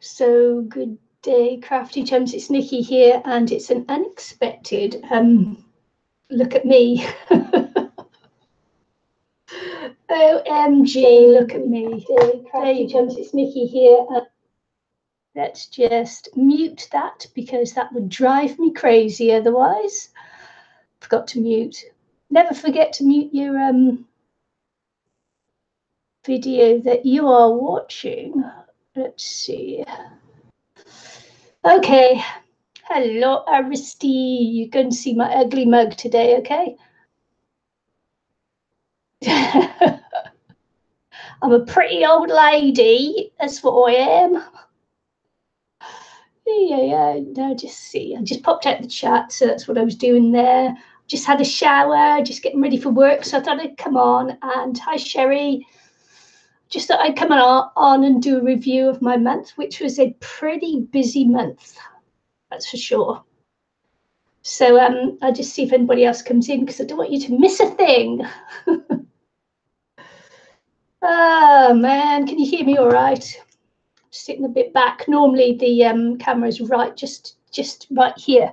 So good day, Crafty Chums. It's Nikki here, and it's an unexpected look at me. OMG, look at me. Crafty Chums, it's Nikki here. Let's just mute that because that would drive me crazy otherwise. Forgot to mute. Never forget to mute your video that you are watching. Let's see. Okay. Hello, Aristi. You can see my ugly mug today, okay? I'm a pretty old lady. That's what I am. Yeah. No, just see. I just popped out the chat, so that's what I was doing there. Just had a shower, just getting ready for work, so I thought I'd come on. And hi, Sherry. Just thought I'd come on and do a review of my month, which was a pretty busy month. That's for sure. So I'll just see if anybody else comes in because I don't want you to miss a thing. Oh man, can you hear me all right? I'm sitting a bit back. Normally the camera's right, just right here.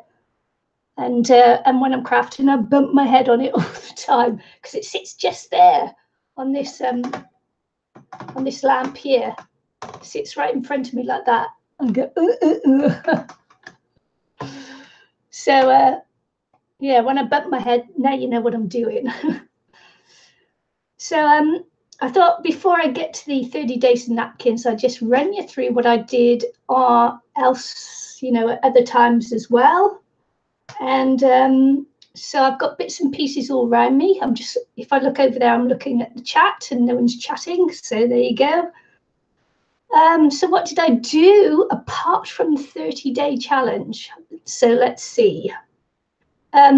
And when I'm crafting, I bump my head on it all the time because it sits just there on this lamp here. It sits right in front of me like that. And go, So yeah, when I bump my head, now you know what I'm doing. So I thought before I get to the 30 days of napkins, I'd just run you through what I did else, at other times as well. And so I've got bits and pieces all around me. If I look over there, I'm looking at the chat and no one's chatting. So there you go. So what did I do apart from the 30-day challenge? So let's see. I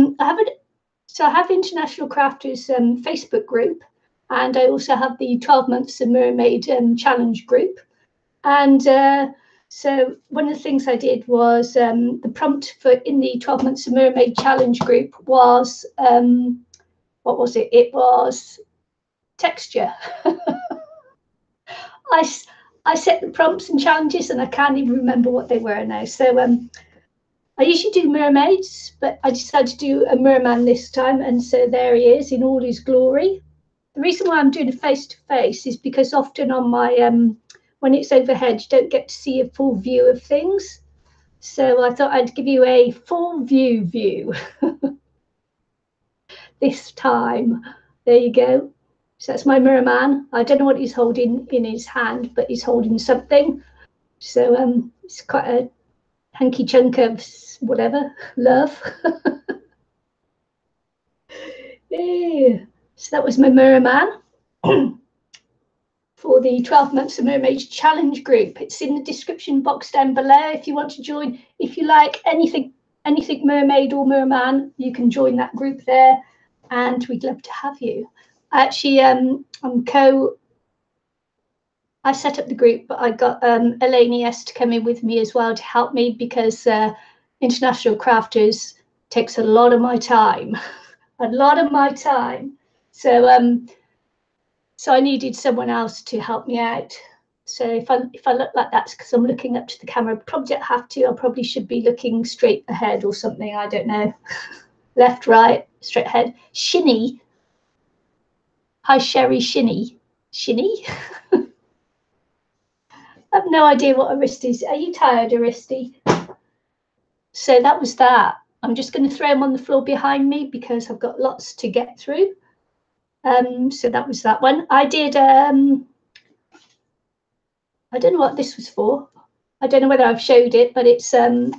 have International Crafters Facebook group, and I also have the 12 Months of Mermaid challenge group. And so one of the things I did was the prompt in the 12 Months of Mermaid challenge group was, what was it? It was texture. I set the prompts and challenges and I can't even remember what they were now. So I usually do mermaids, but I decided to do a merman this time. And so there he is in all his glory. The reason why I'm doing a face-to-face is because often on my, when it's overhead, you don't get to see a full view of things. So I thought I'd give you a full view this time. There you go. So that's my merman. I don't know what he's holding in his hand, but he's holding something. So it's quite a hanky chunk of whatever, love. Yeah. So that was my merman for the 12 Months of Mermaids challenge group. It's in the description box down below if you want to join. If you like anything mermaid or merman, you can join that group there, and we'd love to have you. Actually, I set up the group, but I got Elaine S to come in with me as well to help me because International Crafters takes a lot of my time, So I needed someone else to help me out. So if I look like that's because I'm looking up to the camera. Probably don't have to. I probably should be looking straight ahead or something. I don't know. Left, right, straight ahead. Shinny. Hi, Sherry. Shinny. I have no idea what Aristi is. Are you tired, Aristi? So that was that. I'm just going to throw them on the floor behind me because I've got lots to get through. So that was that one. I did, I don't know what this was for. I don't know whether I've showed it, but it's on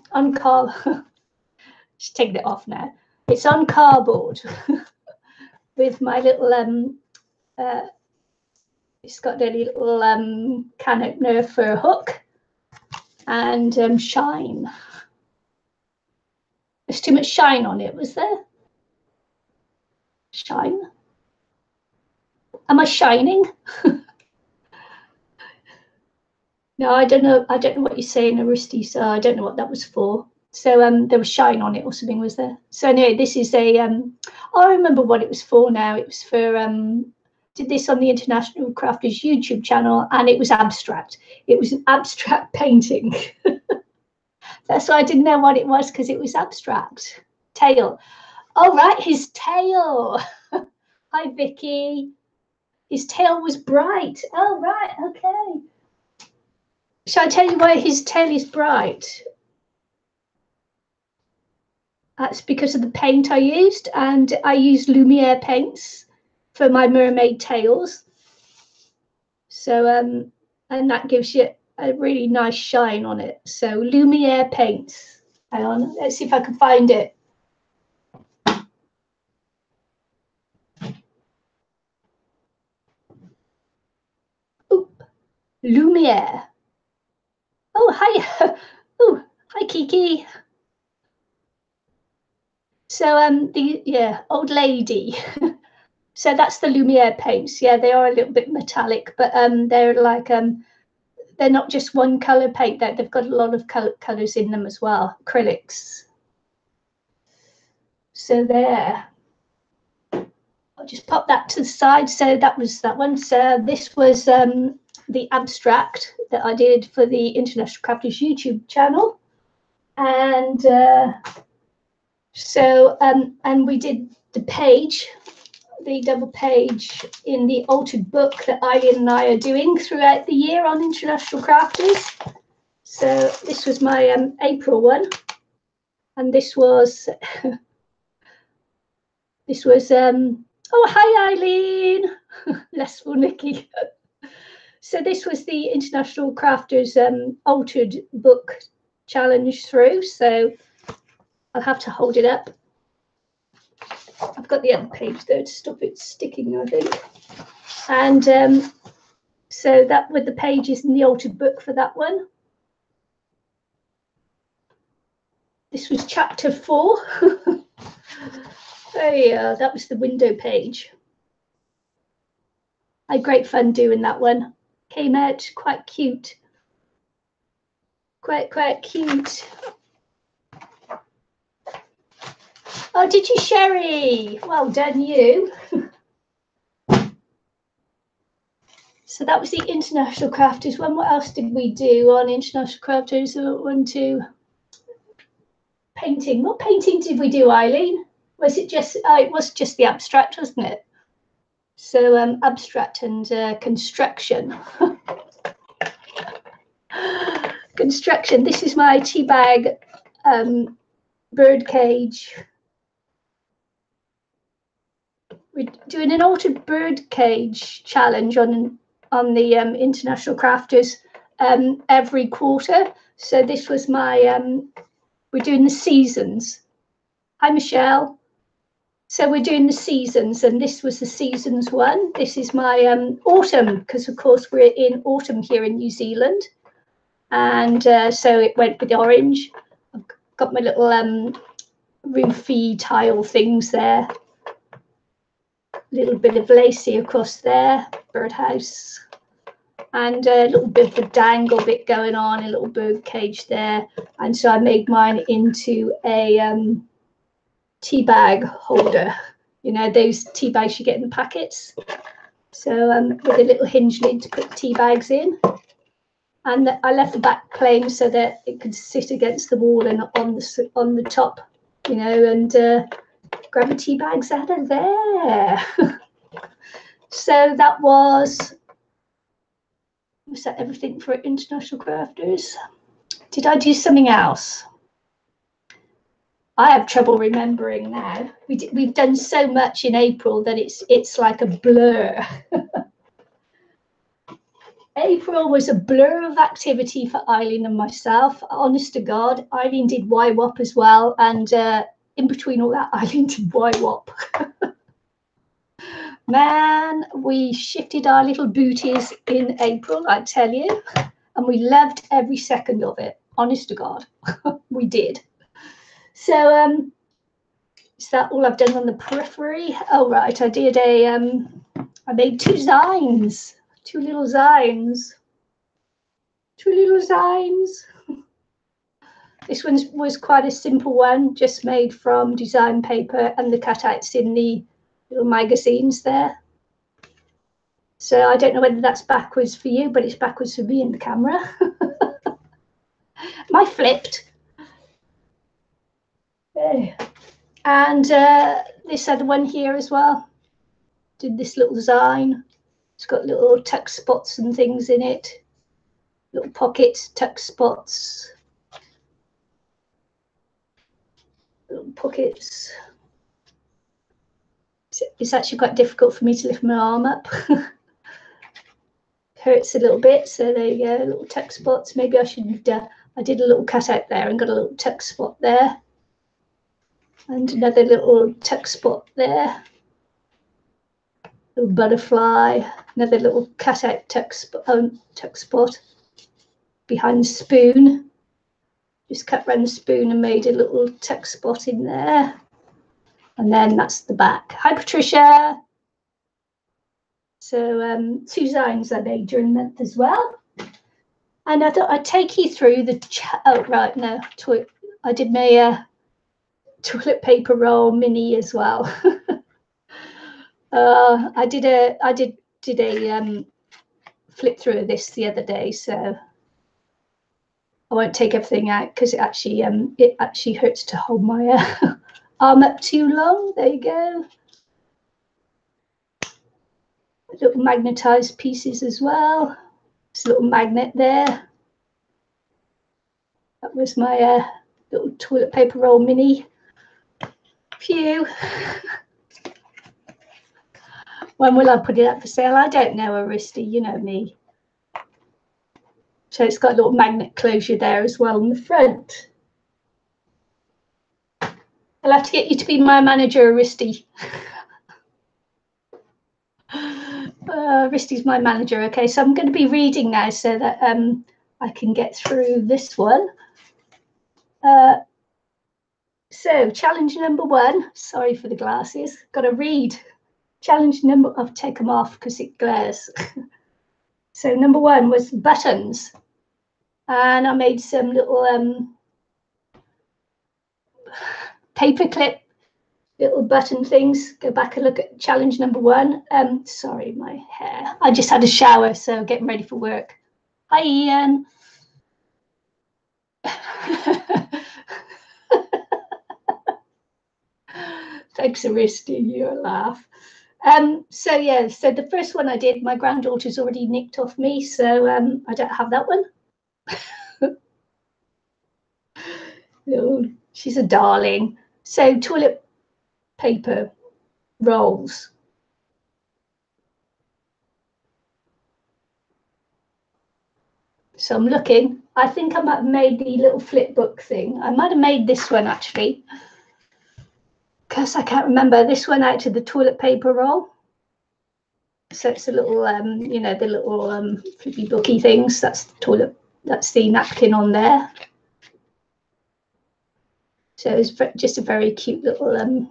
just taking it off now. It's on cardboard with my little, it's got a little can opener for a hook and shine. There's too much shine on it, was there? Shine. Am I shining? No, I don't know. I don't know what you're saying, Aristi. So I don't know what that was for. So there was shine on it or something, was there? So anyway, this is a. I remember what it was for now. It was for did this on the International Crafters YouTube channel, and it was abstract. It was an abstract painting. That's why I didn't know what it was, because it was abstract. Tail. Oh, right, his tail. Hi, Vicky. His tail was bright. Oh, right, okay. Shall I tell you why his tail is bright? That's because of the paint I used, and I used Lumiere paints for my mermaid tails. So, and that gives you a really nice shine on it. So Lumiere paints. Hang on, let's see if I can find it. Oop, Lumiere. Oh, hi. Oh, hi, Kiki. So, old lady. So that's the Lumiere paints. Yeah, they are a little bit metallic, but they're like they're not just one color paint. They've got a lot of colors in them as well. Acrylics. So there. I'll just pop that to the side. So that was that one. So this was the abstract that I did for the International Crafters YouTube channel, and and we did the page, the double page in the altered book that Eileen and I are doing throughout the year on International Crafters. So this was my April one, and this was oh, hi Eileen. Lessful Nikki. So this was the International Crafters altered book challenge through. So I'll have to hold it up. I've got the other page there to stop it sticking, I think. And so that with the pages in the altered book for that one. This was chapter 4. Oh yeah, that was the window page. I had great fun doing that one. Came out quite cute. Quite cute. Oh, did you, Sherry? Well done, you. So that was the International Crafters one. What else did we do on International Crafters? 1, 2. Painting. What painting did we do, Eileen? Was it just? It was just the abstract, wasn't it? So abstract and construction. Construction. This is my tea bag bird cage. We're doing an altered bird cage challenge on the International Crafters every quarter. So this was my we're doing the seasons. Hi Michelle. So we're doing the seasons, and this was the seasons one. This is my autumn, because of course we're in autumn here in New Zealand, and so it went with the orange. I've got my little roofy tile things there. Little bit of lacy across there, birdhouse, and a little bit of a dangle bit going on, a little bird cage there. And so I made mine into a tea bag holder, you know, those tea bags you get in the packets. So with a little hinge lid to put tea bags in, and I left the back plain so that it could sit against the wall and on the top, you know, and grab the tea bags out of there. So that was that everything for International Crafters? Did I do something else? I have trouble remembering now. We've done so much in April that it's like a blur. April was a blur of activity for Eileen and myself. Honest to God, Eileen did YWOP as well, and in between all that, Eileen did YWOP. Man, we shifted our little booties in April, I tell you, and we loved every second of it. Honest to God, we did. So is that all I've done on the periphery? Oh right, I did I made 2 zines, 2 little zines. 2 little zines. This one was quite a simple one, just made from design paper and the cutouts in the little magazines there. So I don't know whether that's backwards for you, but it's backwards for me in the camera. My flipped. And this other one here as well. Did this little design. It's got little tuck spots and things in it. Little pockets, tuck spots. Little pockets. It's actually quite difficult for me to lift my arm up. Hurts a little bit, so there you go, little tuck spots. Maybe I should have I did a little cut out there and got a little tuck spot there. And another little tuck spot there. Little butterfly, another little cut out tuck spot behind the spoon. Just cut around the spoon and made a little tuck spot in there. And then that's the back. Hi, Patricia. So 2 designs I made during the month as well. And I thought I'd take you through the, oh, right, no, I did my toilet paper roll mini as well. I did a flip through of this the other day, so I won't take everything out because it actually hurts to hold my arm up too long. There you go. Little magnetized pieces as well. There's a little magnet there. That was my little toilet paper roll mini. Phew. When will I put it up for sale? I don't know, Aristi, you know me. So it's got a little magnet closure there as well in the front. I'll have to get you to be my manager, Aristi. Aristi's my manager. Okay, so I'm going to be reading now so that I can get through this one. So challenge number 1. Sorry for the glasses. Got to read. Challenge number, I'll take them off because it glares. So number 1 was buttons. And I made some little paperclip little button things. Go back and look at challenge number 1. Sorry, my hair. I just had a shower, so getting ready for work. Hi, Ian. Thanks, Aristi. You're a laugh. So yeah, so the first one I did, my granddaughter's already nicked off me, so I don't have that one. Oh, she's a darling. So toilet paper rolls. So I'm looking. I think I might have made the little flip book thing. I might have made this one actually, because I can't remember. This one out to the toilet paper roll. So it's a little, you know, the little flippy booky things. That's the toilet. That's the napkin on there. So it's just a very cute little.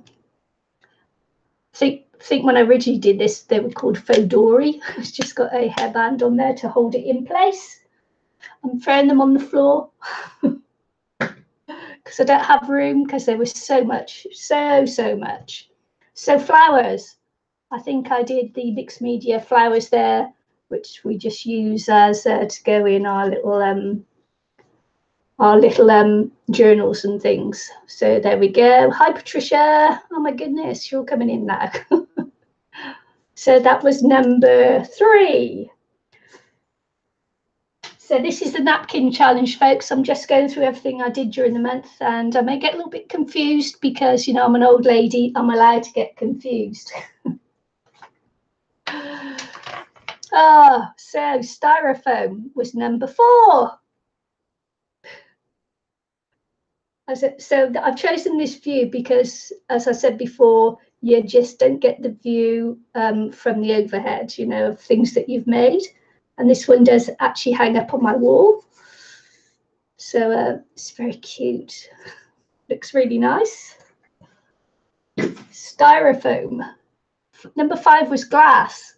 I think when I originally did this, they were called Fodori. It's just got a hairband on there to hold it in place. I'm throwing them on the floor because I don't have room because there was so much, so much. So flowers. I think I did the mixed media flowers there, which we just use as to go in our little journals and things. So there we go. Hi, Patricia. Oh my goodness, you're coming in now. So that was number 3. So this is the napkin challenge, folks. I'm just going through everything I did during the month, and I may get a little bit confused because, you know, I'm an old lady. I'm allowed to get confused. So styrofoam was number 4. So I've chosen this view because, as I said before, you just don't get the view from the overhead, you know, of things that you've made. And this one does actually hang up on my wall. So it's very cute. Looks really nice. Styrofoam. Number 5 was glass.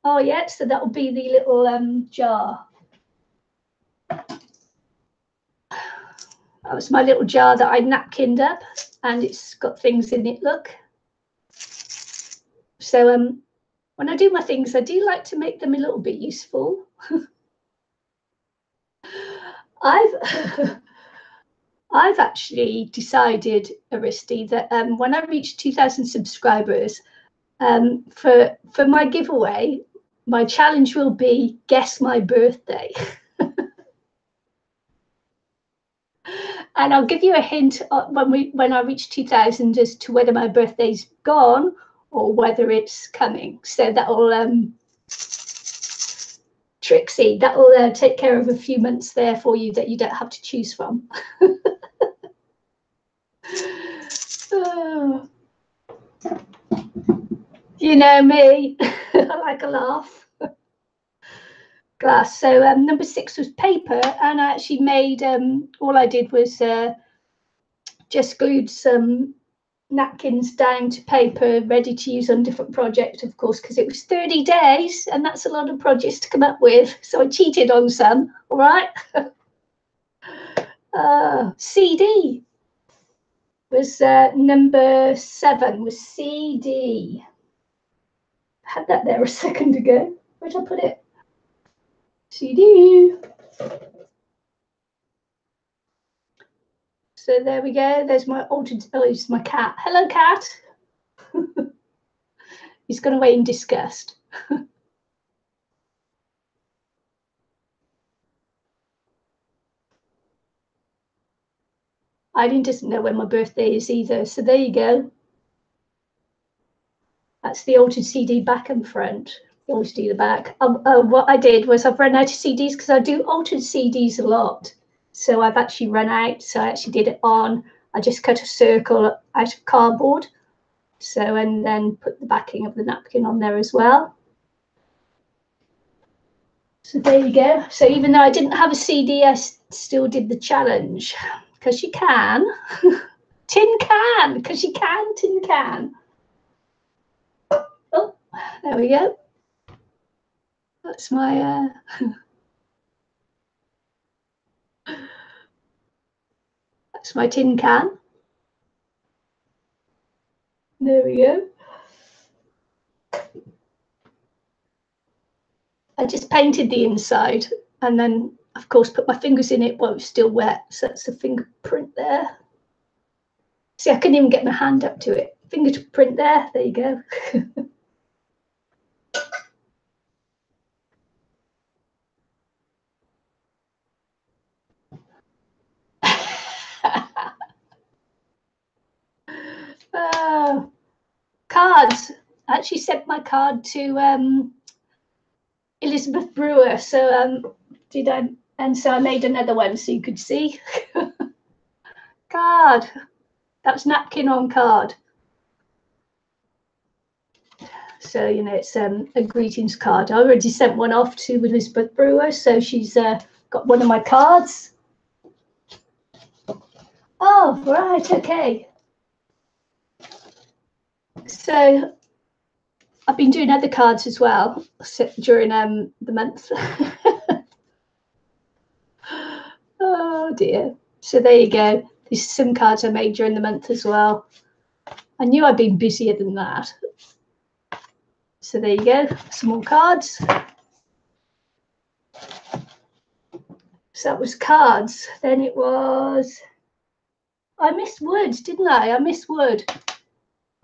Oh, yeah, so that will be the little jar. That was my little jar that I napkined up, and it's got things in it, look. So when I do my things, I do like to make them a little bit useful. I've actually decided, Aristi, that when I reach 2,000 subscribers, for my giveaway, my challenge will be guess my birthday. And I'll give you a hint when I reach 2,000 as to whether my birthday's gone or whether it's coming. So that'll Trixie, that'll take care of a few months there for you that you don't have to choose from. Oh. You know me, I like a laugh. Glass. So number 6 was paper, and I actually made, all I did was just glued some napkins down to paper, ready to use on different projects, of course, because it was 30 days, and that's a lot of projects to come up with. So I cheated on some, all right? CD was number 7, was CD. I had that there a second ago. Where'd I put it? CD. So there we go. There's my altered, oh, it's my cat. Hello, cat. He's gone away in disgust. Eileen doesn't know when my birthday is either. So there you go. That's the altered CD back and front. You always do the back. What I did was I've run out of CDs because I do altered CDs a lot. So I've actually run out. So I actually did it on. I just cut a circle out of cardboard. So, and then put the backing of the napkin on there as well. So there you go. So even though I didn't have a CD, I still did the challenge. Because you can. Tin can, because you can, tin can. Oh, there we go. That's my that's my tin can. There we go. I just painted the inside and then, of course, put my fingers in it while it's still wet. So that's a fingerprint there. See, I couldn't even get my hand up to it. Fingerprint there. There you go. Cards. I actually sent my card to Elizabeth Brewer. So did I? And so I made another one so you could see. Card. That was napkin on card. So, you know, it's a greetings card. I already sent one off to Elizabeth Brewer, so she's got one of my cards. Oh, right, okay. So I've been doing other cards as well during the month. Oh dear. So there you go. These are some cards I made during the month as well. I knew I'd been busier than that. So there you go, some more cards. So that was cards. Then it was, I missed wood, didn't I? I missed wood.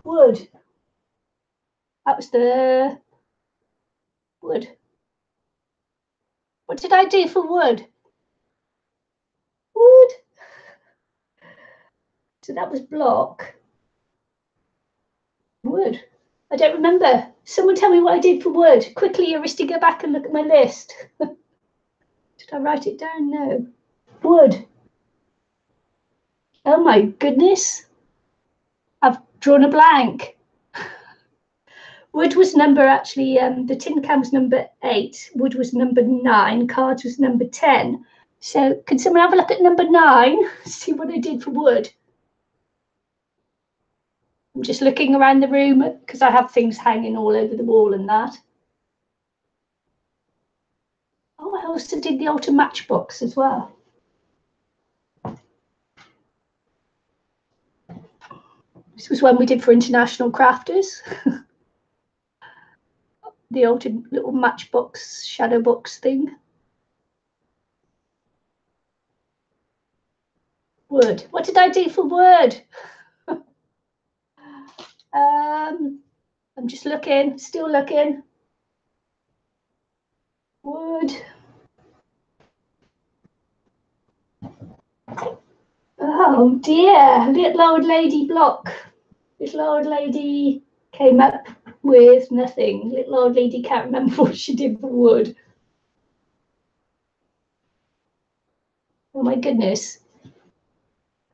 Wood. That was the wood. What did I do for wood? Wood. So that was block. Wood. I don't remember. Someone tell me what I did for wood. Quickly, Aristi, go back and look at my list. Did I write it down? No. Wood. Oh my goodness. I've drawn a blank. Wood was number, actually, the tin can was number 8. Wood was number 9. Cards was number 10. So can someone have a look at number 9? See what I did for wood. I'm just looking around the room because I have things hanging all over the wall and that. Oh, I also did the altar matchbox as well. This was one we did for International Crafters. the altered little matchbox shadow box thing. Wood. What did I do for wood? I'm just looking, still looking. Wood. Oh dear, little old lady block. Little old lady came up with nothing. Little old lady can't remember what she did for wood. Oh my goodness.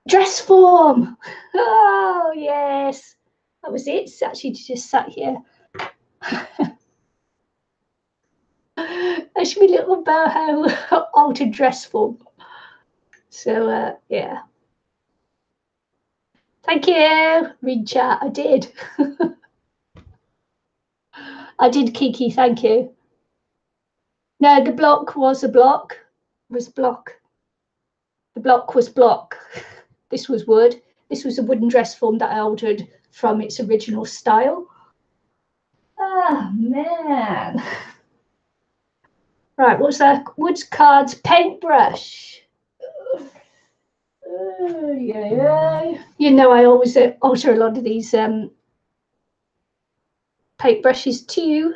Dress form. Oh yes, that was it. It's actually just sat here. That's my little boho altered dress form. So yeah. Thank you. Read chat. I did. I did, Kiki. Thank you. No, the block was a block. Was block. The block was block. This was wood. This was a wooden dress form that I altered from its original style. Oh man. Right, what's that? Woods cards paintbrush. Yeah. You know, I always alter a lot of these paintbrushes too.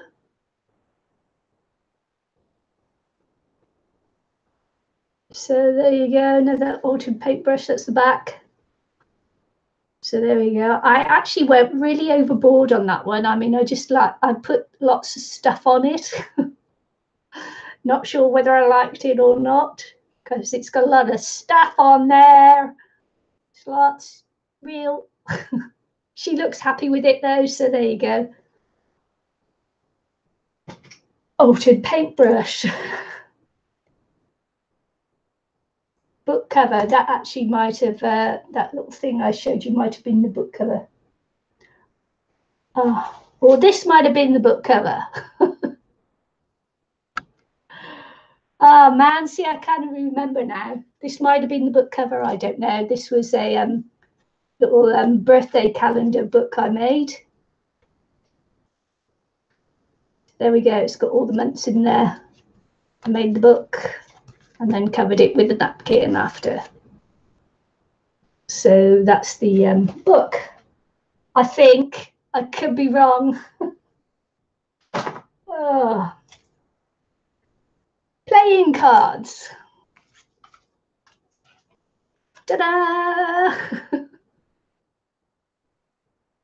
So there you go, another altered paintbrush, that's the back. So there we go. I actually went really overboard on that one. I mean, I put lots of stuff on it. Not sure whether I liked it or not, because it's got a lot of stuff on there. It's lots, real. She looks happy with it though, so there you go. Altered paintbrush. Book cover, that actually might have, that little thing I showed you might have been the book cover. Oh, well, this might have been the book cover. Oh man, see, I can't remember now. This might have been the book cover, I don't know. This was a little birthday calendar book I made. There we go, it's got all the months in there. I made the book and then covered it with a napkin after. So that's the book. I think, I could be wrong. Oh. Playing cards. Ta-da!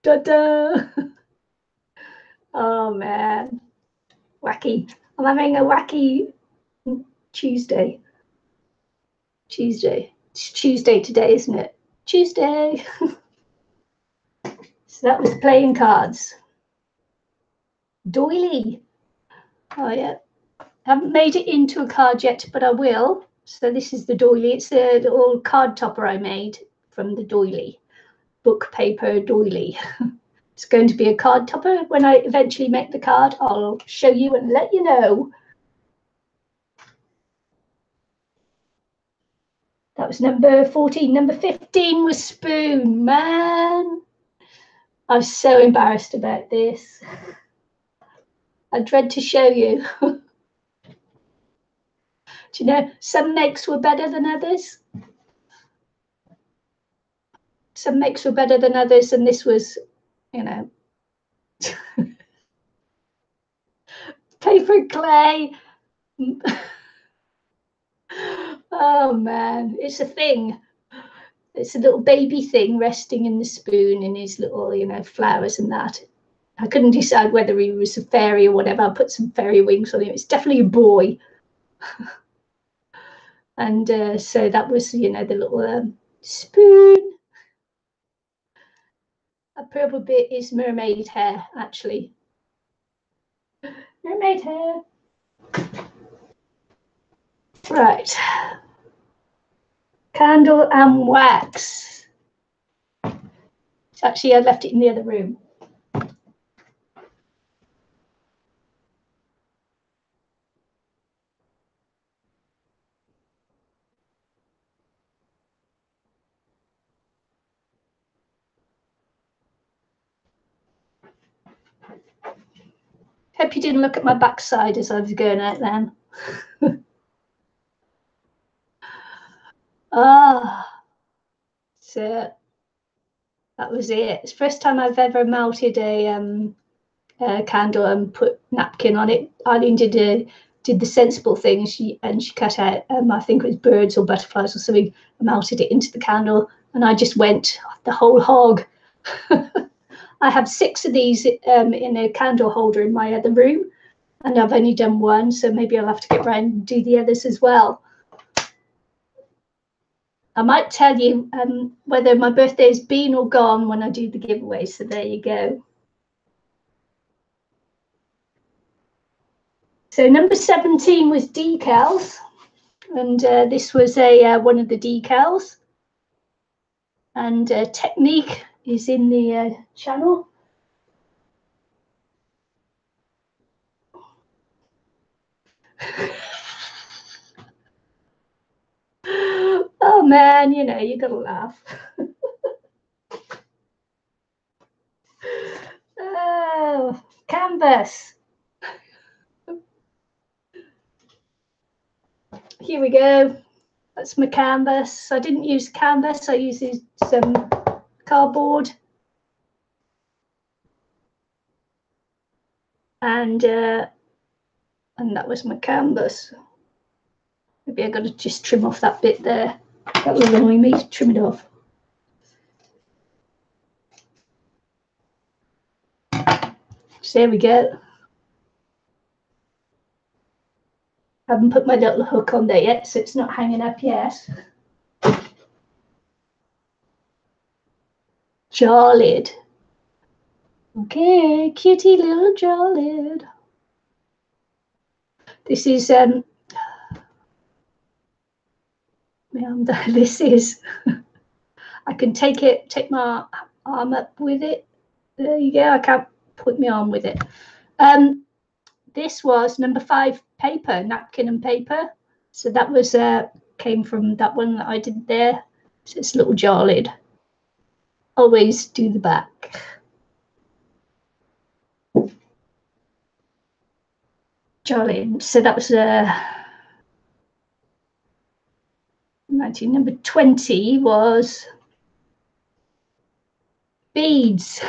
Ta-da! Oh man, wacky. I'm having a wacky Tuesday. It's Tuesday today, isn't it? Tuesday. So that was playing cards. Doily. Oh yeah. Haven't made it into a card yet, but I will. So this is the doily. It's a little card topper I made from the doily. Book paper doily. It's going to be a card topper. When I eventually make the card, I'll show you and let you know. That was number 14. Number 15 was spoon. Man, I was so embarrassed about this. I dread to show you. Do you know, some makes were better than others. Some makes were better than others, and this was, you know, paper clay. Oh man, it's a thing. It's a little baby thing resting in the spoon in his little, you know, flowers and that. I couldn't decide whether he was a fairy or whatever. I put some fairy wings on him. It's definitely a boy. And so that was, you know, the little spoon. A purple bit is mermaid hair, actually. Mermaid hair. Right. Candle and wax. Actually, I left it in the other room. Hope you didn't look at my backside as I was going out then. So that was it. It's the first time I've ever melted a candle and put napkin on it. Eileen did the sensible thing. She cut out I think it was birds or butterflies or something, and melted it into the candle, and I just went the whole hog. I have 6 of these in a candle holder in my other room, and I've only done one, so maybe I'll have to get around and do the others as well. I might tell you whether my birthday's been or gone when I do the giveaway, so there you go. So number 17 was decals, and this was one of the decals, and technique is in the channel. Oh man, you know, you gotta laugh. Oh, canvas. Here we go. That's my canvas. I didn't use canvas, I used some cardboard. And that was my canvas. Maybe I got to just trim off that bit there. That will annoy me to trim it off. So there we go. I haven't put my little hook on there yet, so it's not hanging up yet. Jar lid. Okay, cutie little jar lid. This is this is I can take my arm up with it. There you go. I can't put my arm with it. This was number 5 paper, napkin and paper. So that was came from that one that I did there. So it's a little jar lid. Always do the back. Jar lid. So that was 19. Number 20 was beads.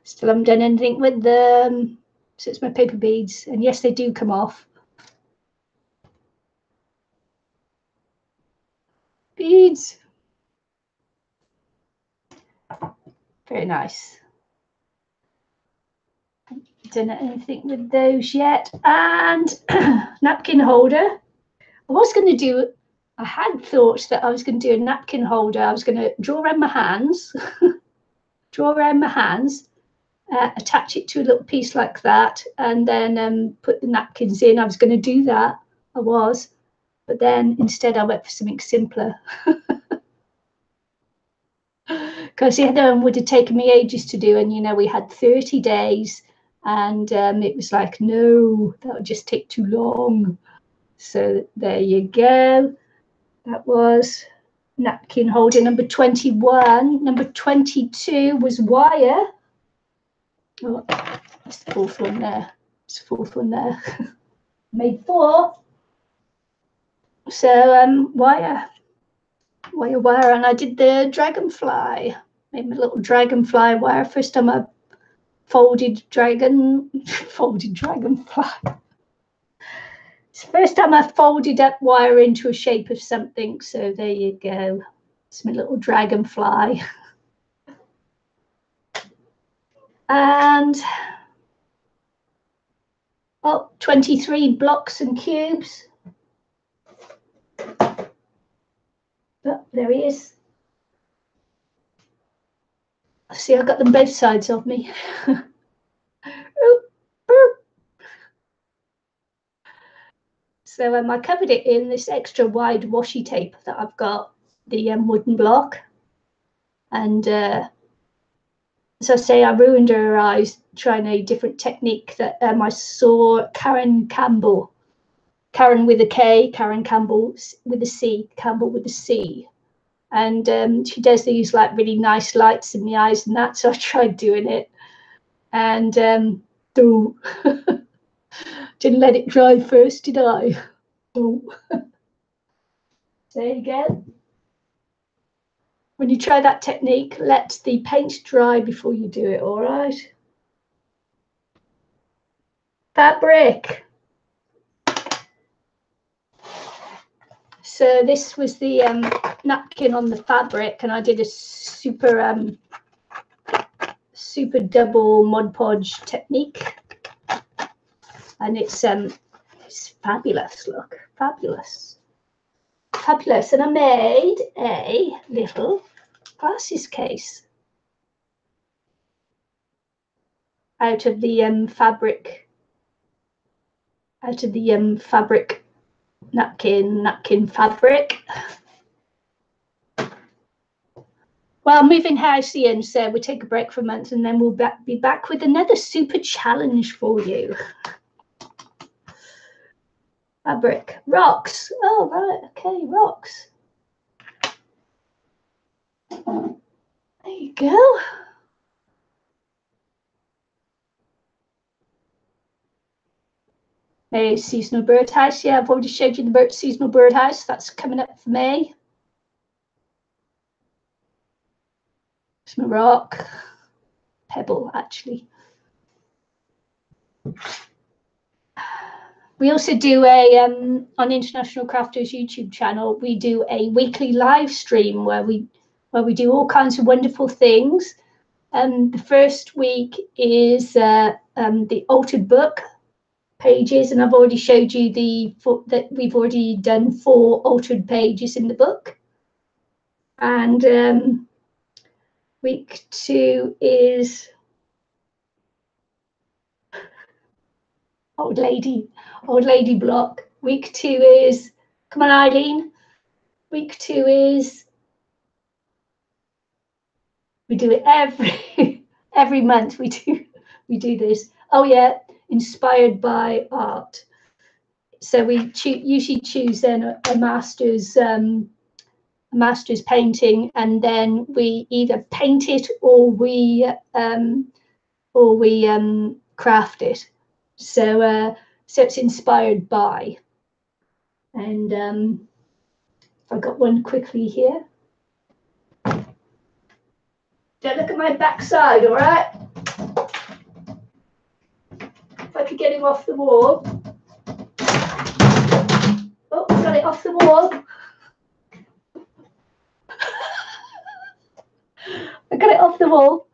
Still haven't done anything with them. So it's my paper beads, and yes, they do come off. Beads. Very nice. Haven't done anything with those yet. And napkin holder. I had thought that I was going to do a napkin holder. I was going to draw around my hands, attach it to a little piece like that, and then put the napkins in. I was going to do that. But then instead I went for something simpler. Because the other one would have taken me ages to do, and you know, we had 30 days, and it was like, no, that would just take too long. So there you go. That was napkin holder number 21. Number 22 was wire. Oh, that's the 4th one there. It's the 4th one there. Made 4. So wire, and I did the dragonfly. Made my little dragonfly wire. First time I folded dragonfly. It's the first time I folded up wire into a shape of something. So there you go. It's my little dragonfly. And 23 blocks and cubes. Oh, there he is. See, I've got them both sides of me. So I covered it in this extra wide washi tape that I've got, the wooden block. And as I say, I ruined her eyes trying a different technique that I saw Karen Campbell. Karen with a K, Karen Campbell with a C, Campbell with a C. And she does these like really nice lights in the eyes and that, so I tried doing it. And Do. Didn't let it dry first, did I? Oh. There you go. When you try that technique, let the paint dry before you do it, all right? Fabric. So this was the napkin on the fabric, and I did a super double Mod Podge technique, and it's fabulous. Look, fabulous, fabulous. And I made a little glasses case out of the fabric, fabric napkin fabric. Well, moving house, Ian, so we'll take a break for a month and then we'll be back with another super challenge for you. Fabric. Rocks. Oh, right. Okay, rocks. There you go. A seasonal birdhouse. Yeah, I've already showed you the seasonal birdhouse. That's coming up for May. It's my rock. Pebble, actually. We also do on International Crafters YouTube channel, we do a weekly live stream where we do all kinds of wonderful things. The first week is the altered book pages, and I've already showed you that we've already done 4 altered pages in the book. And week 2 is old lady block. Week 2 is, come on Eileen, week 2 is, we do it every month. We do this. Oh yeah, inspired by art. So we usually choose then a master's painting, and then we either paint it or we craft it. So it's inspired by. And if I got one quickly here. Don't look at my backside, all right? If I could get him off the wall. Oh, got it off the wall. I got it off the wall.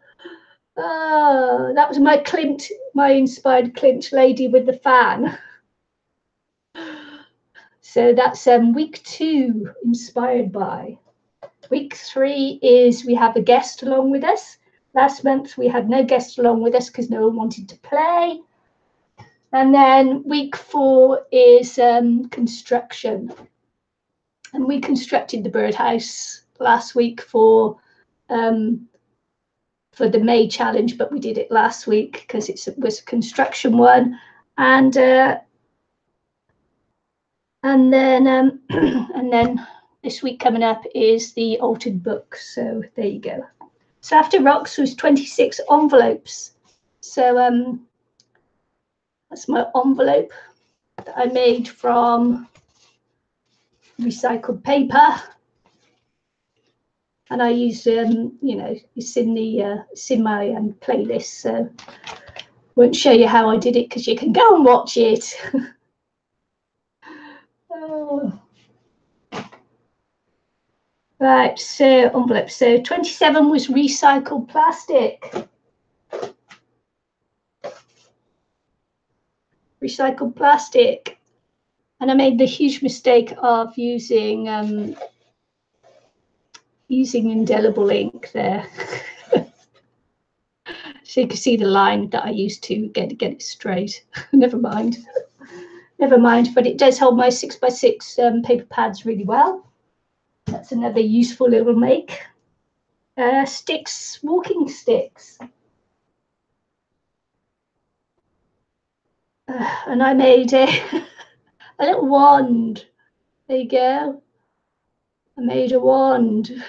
Oh, that was my Klimt, my inspired Klimt lady with the fan. So that's week 2, inspired by. Week 3 is we have a guest along with us. Last month we had no guest along with us because no one wanted to play. And then week 4 is construction. And we constructed the birdhouse last week for the May challenge, but we did it last week because it was a construction one. And then and then this week coming up is the altered book. So there you go. So after rocks was 26 envelopes. So that's my envelope that I made from recycled paper. And I use, you know, it's in my playlist. So won't show you how I did it because you can go and watch it. Oh. Right, so envelope. So 27 was recycled plastic. Recycled plastic. And I made the huge mistake of using indelible ink there. So you can see the line that I used to get it straight. Never mind, but it does hold my 6x6 paper pads really well. That's another useful little make. Sticks, walking sticks. And I made a little wand. There you go. I made a wand.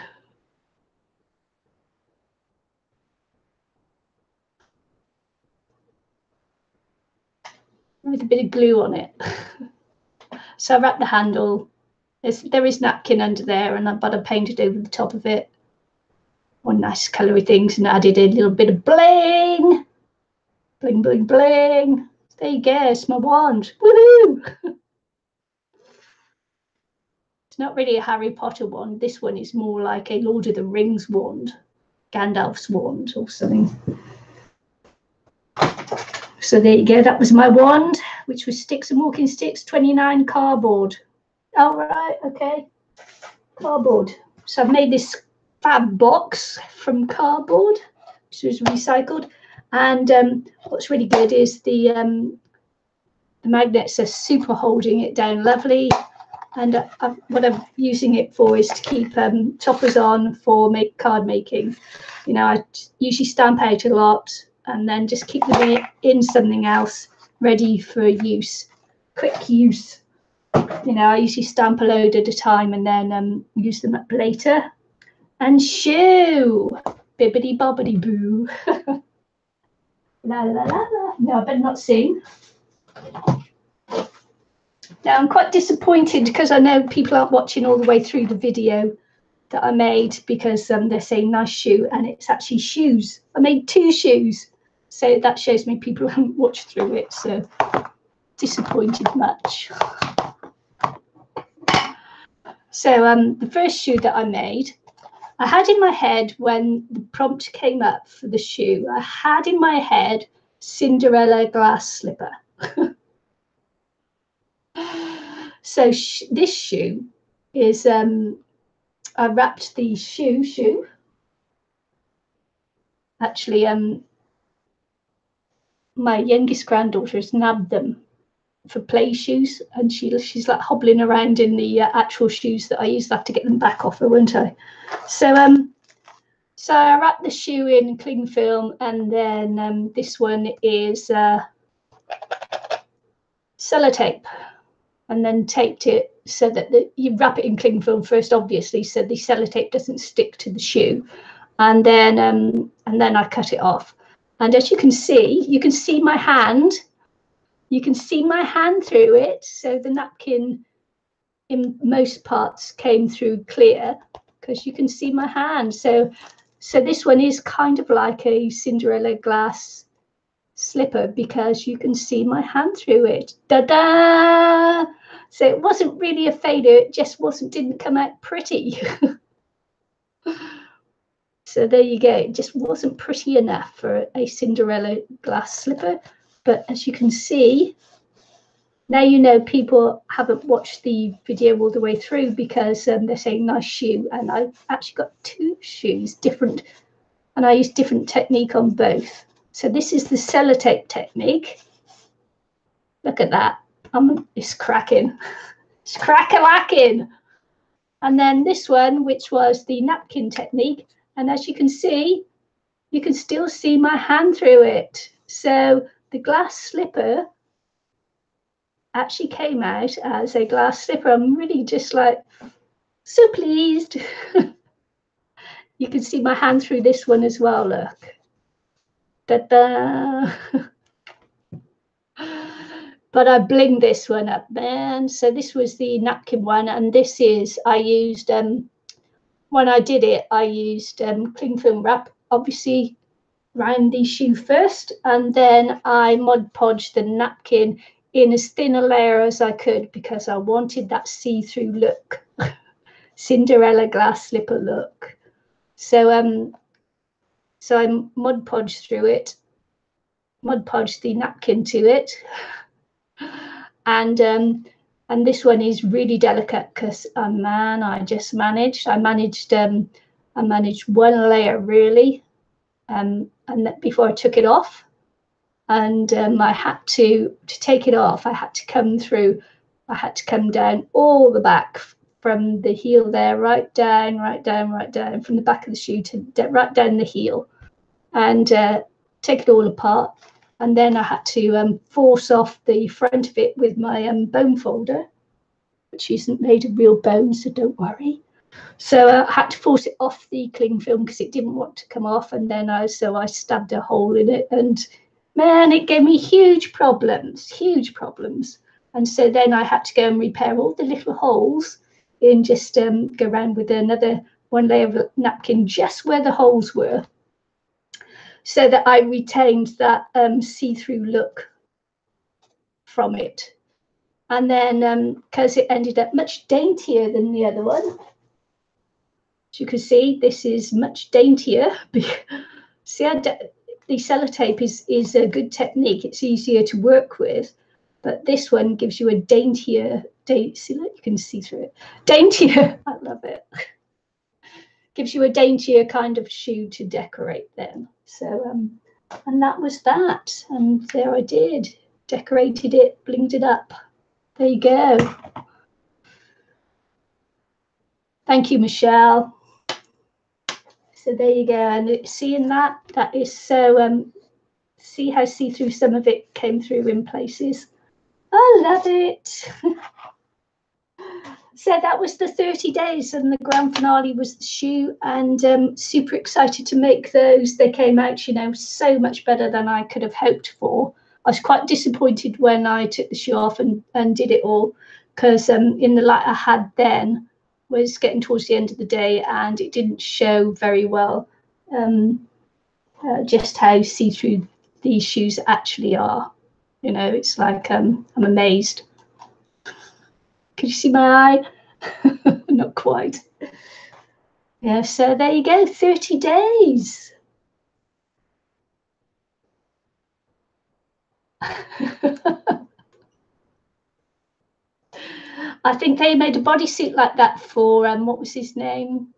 with a bit of glue on it. So I wrapped the handle. There is napkin under there, but I painted over the top of it on nice colory things and added a little bit of bling. Bling, bling, bling. There you go, it's my wand. Woohoo! It's not really a Harry Potter wand. This one is more like a Lord of the Rings wand, Gandalf's wand or something. So there you go, that was my wand, which was Sticks and Walking Sticks, 29 cardboard. All right, okay, cardboard. So I've made this fab box from cardboard, which was recycled. And what's really good is the magnets are super holding it down lovely. And what I'm using it for is to keep toppers on for card making. You know, I usually stamp out a lot and then just keep them in something else ready for use, quick use. You know, I usually stamp a load at a time and then use them up later. And shoo, bibbidi bobbidi boo. La la la la. No, I better not sing. Now I'm quite disappointed because I know people aren't watching all the way through the video that I made because they're saying nice shoe and it's actually shoes. I made 2 shoes, so that shows me people haven't watched through it. So disappointed much. So the first shoe that I made, I had in my head when the prompt came up for the shoe, I had in my head Cinderella glass slipper. So this shoe is, I wrapped the shoe. Actually, my youngest granddaughter has nabbed them for play shoes, and she's like hobbling around in the actual shoes that I used. I have to get them back off her, won't I? So so I wrapped the shoe in cling film, and then this one is sellotape, and then taped it so that you wrap it in cling film first, obviously, so the sellotape doesn't stick to the shoe, and then I cut it off. And as you can see my hand. You can see my hand through it. So the napkin in most parts came through clear because you can see my hand. So this one is kind of like a Cinderella glass slipper because you can see my hand through it. Da-da! So it wasn't really a failure. It just didn't come out pretty. So there you go. It just wasn't pretty enough for a Cinderella glass slipper. But as you can see, now you know people haven't watched the video all the way through because they're saying nice shoe. And I've actually got 2 shoes, different, and I use different technique on both. So this is the sellotape technique. Look at that. It's cracking. It's crack-a-lacking. And then this one, which was the napkin technique. And as you can see, you can still see my hand through it. So the glass slipper actually came out as a glass slipper. I'm really just like so pleased. You can see my hand through this one as well, look. Da-da. But I blinged this one up, man. So this was the napkin one, and this is, I used, when I did it, I used cling film wrap, obviously, round the shoe first, and then I Mod Podged the napkin in as thin a layer as I could because I wanted that see-through look, Cinderella glass slipper look. So I Mod Podged through it, Mod Podged the napkin to it, and this one is really delicate because man, I managed one layer really, and before I took it off. And I had to take it off. I had to come down all the back from the heel there, right down, from the back of the shoe to right down the heel, and take it all apart. And then I had to force off the front of it with my bone folder, which isn't made of real bone, so don't worry. So I had to force it off the cling film because it didn't want to come off. And then I stabbed a hole in it and Man, it gave me huge problems. And so then I had to go and repair all the little holes and just go around with another one layer of napkin just where the holes were, so that I retained that see-through look from it. And then because it ended up much daintier than the other one, as you can see, this is much daintier. See, the sellotape is a good technique. It's easier to work with, but this one gives you a daintier, see, look, you can see through it. Daintier, I love it. Gives you a daintier kind of shoe to decorate then. So, and that was that. And there I did, decorated it, blinged it up. There you go. Thank you, Michelle. So there you go. And seeing that is so, see how see-through some of it came through in places. I love it. So that was the 30 days, and the grand finale was the shoe, and super excited to make those. They came out, you know, so much better than I could have hoped for. I was quite disappointed when I took the shoe off and did it all, because in the light I had then was getting towards the end of the day, and it didn't show very well just how see-through these shoes actually are. You know, it's like I'm amazed. Can you see my eye? Not quite. Yeah, so there you go, 30 days. I think they made a bodysuit like that for, what was his name?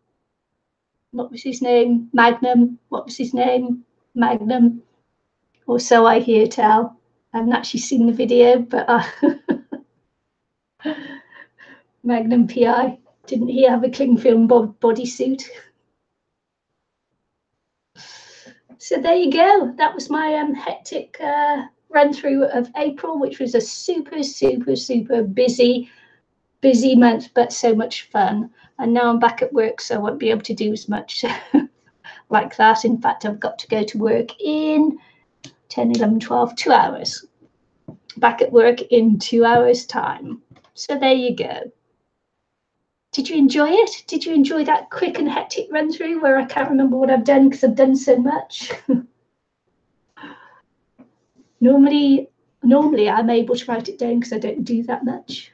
Magnum. What was his name? Magnum. Or so I hear tell. I haven't actually seen the video, but Magnum PI. Didn't he have a cling film bodysuit? So there you go. That was my hectic run through of April, which was a super, super, super busy month, but so much fun. And now I'm back at work, so I won't be able to do as much like that. In fact, I've got to go to work in 10, 11, 12, 2 hours. Back at work in 2 hours' time. So there you go. Did you enjoy it? Did you enjoy that quick and hectic run through where I can't remember what I've done because I've done so much? Normally I'm able to write it down because I don't do that much.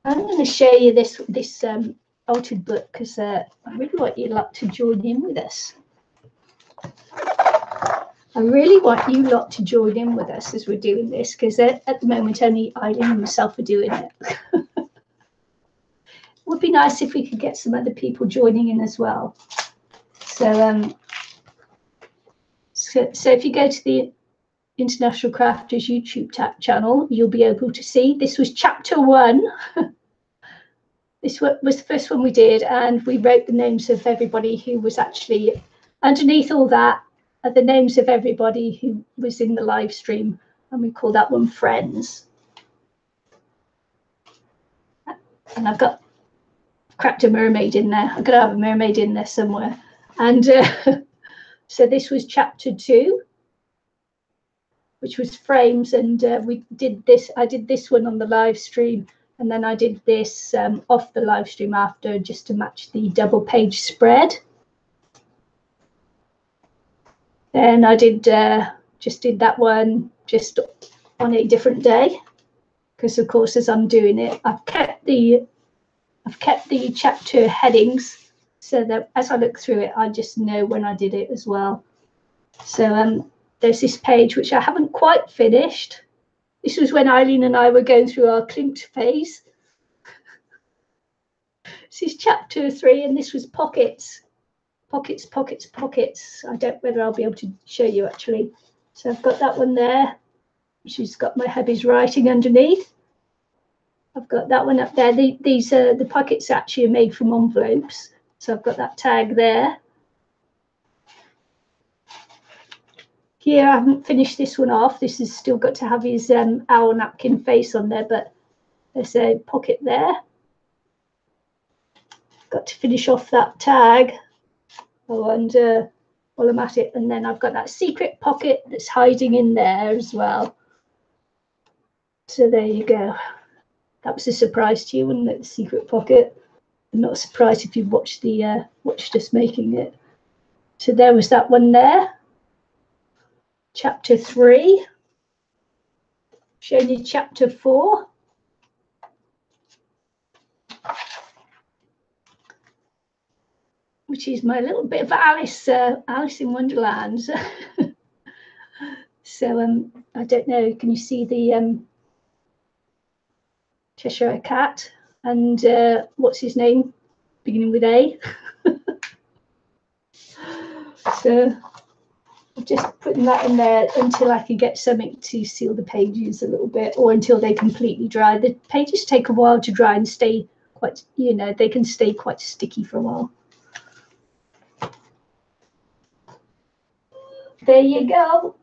I'm going to show you this altered book because I really want you lot to join in with us. I really want you lot to join in with us as we're doing this, because at the moment only Eileen and myself are doing it. It would be nice if we could get some other people joining in as well. So, so if you go to the International Crafters YouTube channel, you'll be able to see this was chapter 1. This was the first one we did, and we wrote the names of everybody who was actually underneath all that. The names of everybody who was in the live stream, and we call that one Friends. And I've cracked a mermaid in there. I'm going to have a mermaid in there somewhere. And so this was chapter 2, which was frames, and we did this. I did this one on the live stream, and then I did this off the live stream after, just to match the double page spread. Then I did just did that one just on a different day, because of course as I'm doing it, I've kept the chapter headings so that as I look through it, I just know when I did it as well. So there's this page which I haven't quite finished. This was when Eileen and I were going through our Klimt phase. This is chapter 3, and this was pockets. Pockets. I don't know whether I'll be able to show you actually. So I've got that one there, which has got my hubby's writing underneath. I've got that one up there. These are the pockets actually are made from envelopes. So I've got that tag there. Here I haven't finished this one off. This has still got to have his owl napkin face on there, but there's a pocket there. Got to finish off that tag. and while I'm at it, and then I've got that secret pocket that's hiding in there as well. So there you go. That was a surprise to you, wasn't it? The secret pocket. I'm not surprised if you've watched us making it. So there was that one there. Chapter 3. Showing you chapter 4. Which is my little bit of Alice in Wonderland. So I don't know, can you see the Cheshire Cat and what's his name beginning with A? So I'm just putting that in there until I can get something to seal the pages a little bit, or until they completely dry. The pages take a while to dry and stay quite, you know, they can stay quite sticky for a while. There you go.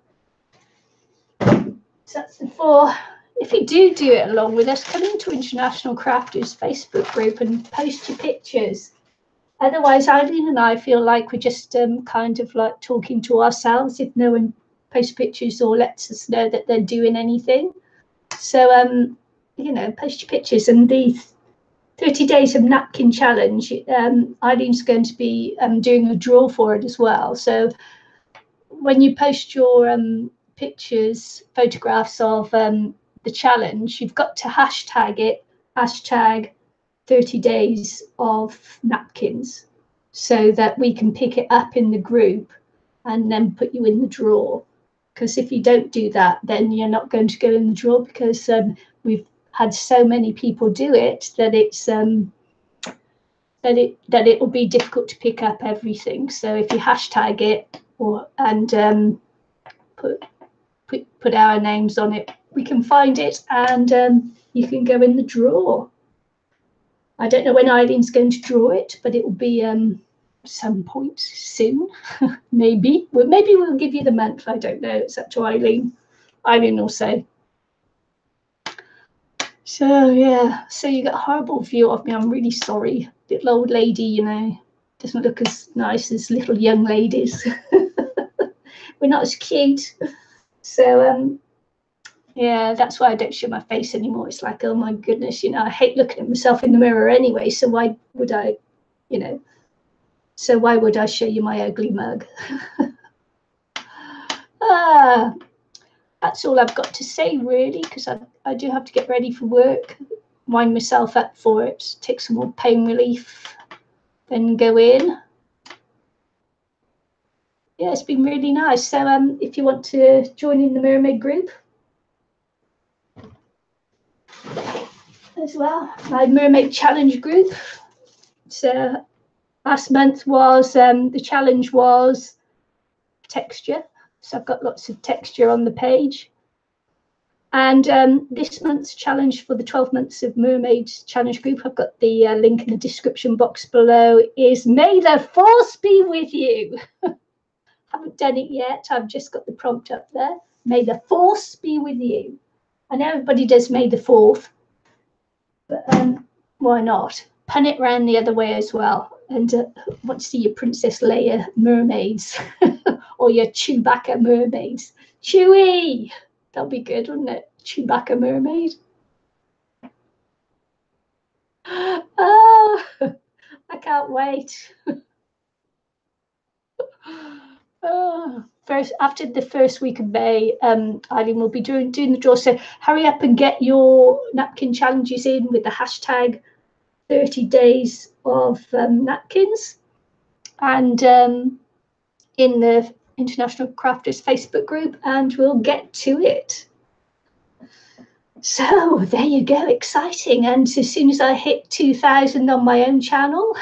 So that's the 4. If you do it along with us, come into International Crafters Facebook group and post your pictures. Otherwise, Eileen and I feel like we're just kind of like talking to ourselves if no one posts pictures or lets us know that they're doing anything. So, you know, post your pictures. And the 30 Days of Napkin Challenge, Eileen's going to be doing a draw for it as well. So when you post your pictures, photographs of the challenge, you've got to hashtag it, hashtag 30 days of napkins, so that we can pick it up in the group and then put you in the draw. Because if you don't do that, then you're not going to go in the draw, because we've had so many people do it that it's that it will be difficult to pick up everything. So if you hashtag it and put our names on it, we can find it, and you can go in the draw. I don't know when Eileen's going to draw it, but it will be some point soon. Maybe we'll give you the month. I don't know. It's up to Eileen. Eileen will say. So yeah, so you got a horrible view of me. I'm really sorry. Little old lady, you know, doesn't look as nice as little young ladies. We're not as cute. So yeah, that's why I don't show my face anymore. It's like, oh my goodness, you know, I hate looking at myself in the mirror anyway. So why would I, you know, so why would I show you my ugly mug? That's all I've got to say, really, because I do have to get ready for work, wind myself up for it, take some more pain relief, then go in. Yeah, it's been really nice. So if you want to join in the Mermaid group as well, my Mermaid Challenge group. So last month was, the challenge was texture. So I've got lots of texture on the page. And this month's challenge for the 12 months of Mermaids Challenge group, I've got the link in the description box below, is May the Force be with you. Haven't done it yet. I've just got the prompt up there. May the Force be with you. I know everybody does May the 4th, but why not? Pun it round the other way as well. And want to see your Princess Leia mermaids or your Chewbacca mermaids. Chewie! That'll be good, wouldn't it? Chewbacca mermaid. Oh, I can't wait. Oh, after the first week of May, Eileen will be doing the draw. So hurry up and get your napkin challenges in with the hashtag 30 days of napkins, and in the International Crafters Facebook group, and we'll get to it. So there you go, exciting. And as soon as I hit 2,000 on my own channel,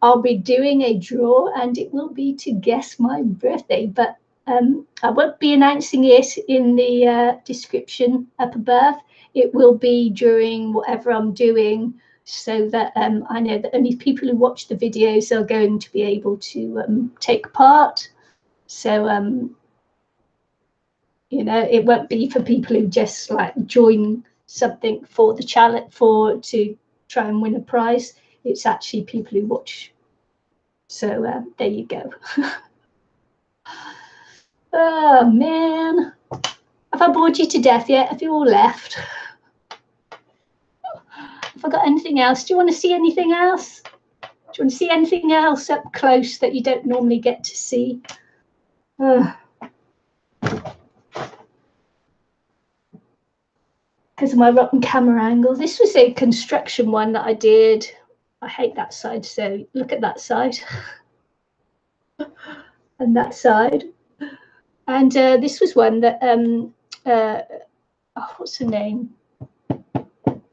I'll be doing a draw, and it will be to guess my birthday. But I won't be announcing it in the description up above. It will be during whatever I'm doing, so that I know that only people who watch the videos are going to be able to take part. So you know, it won't be for people who just like join something for the challenge to try and win a prize. It's actually people who watch So there you go. Oh man, have I bored you to death yet? Have you all left? Have I got anything else? Do you want to see anything else? Do you want to see anything else up close that you don't normally get to see? Because of my rotten camera angle. This was a construction one that I did. I hate that side, so look at that side. And that side. And this was one that, what's her name?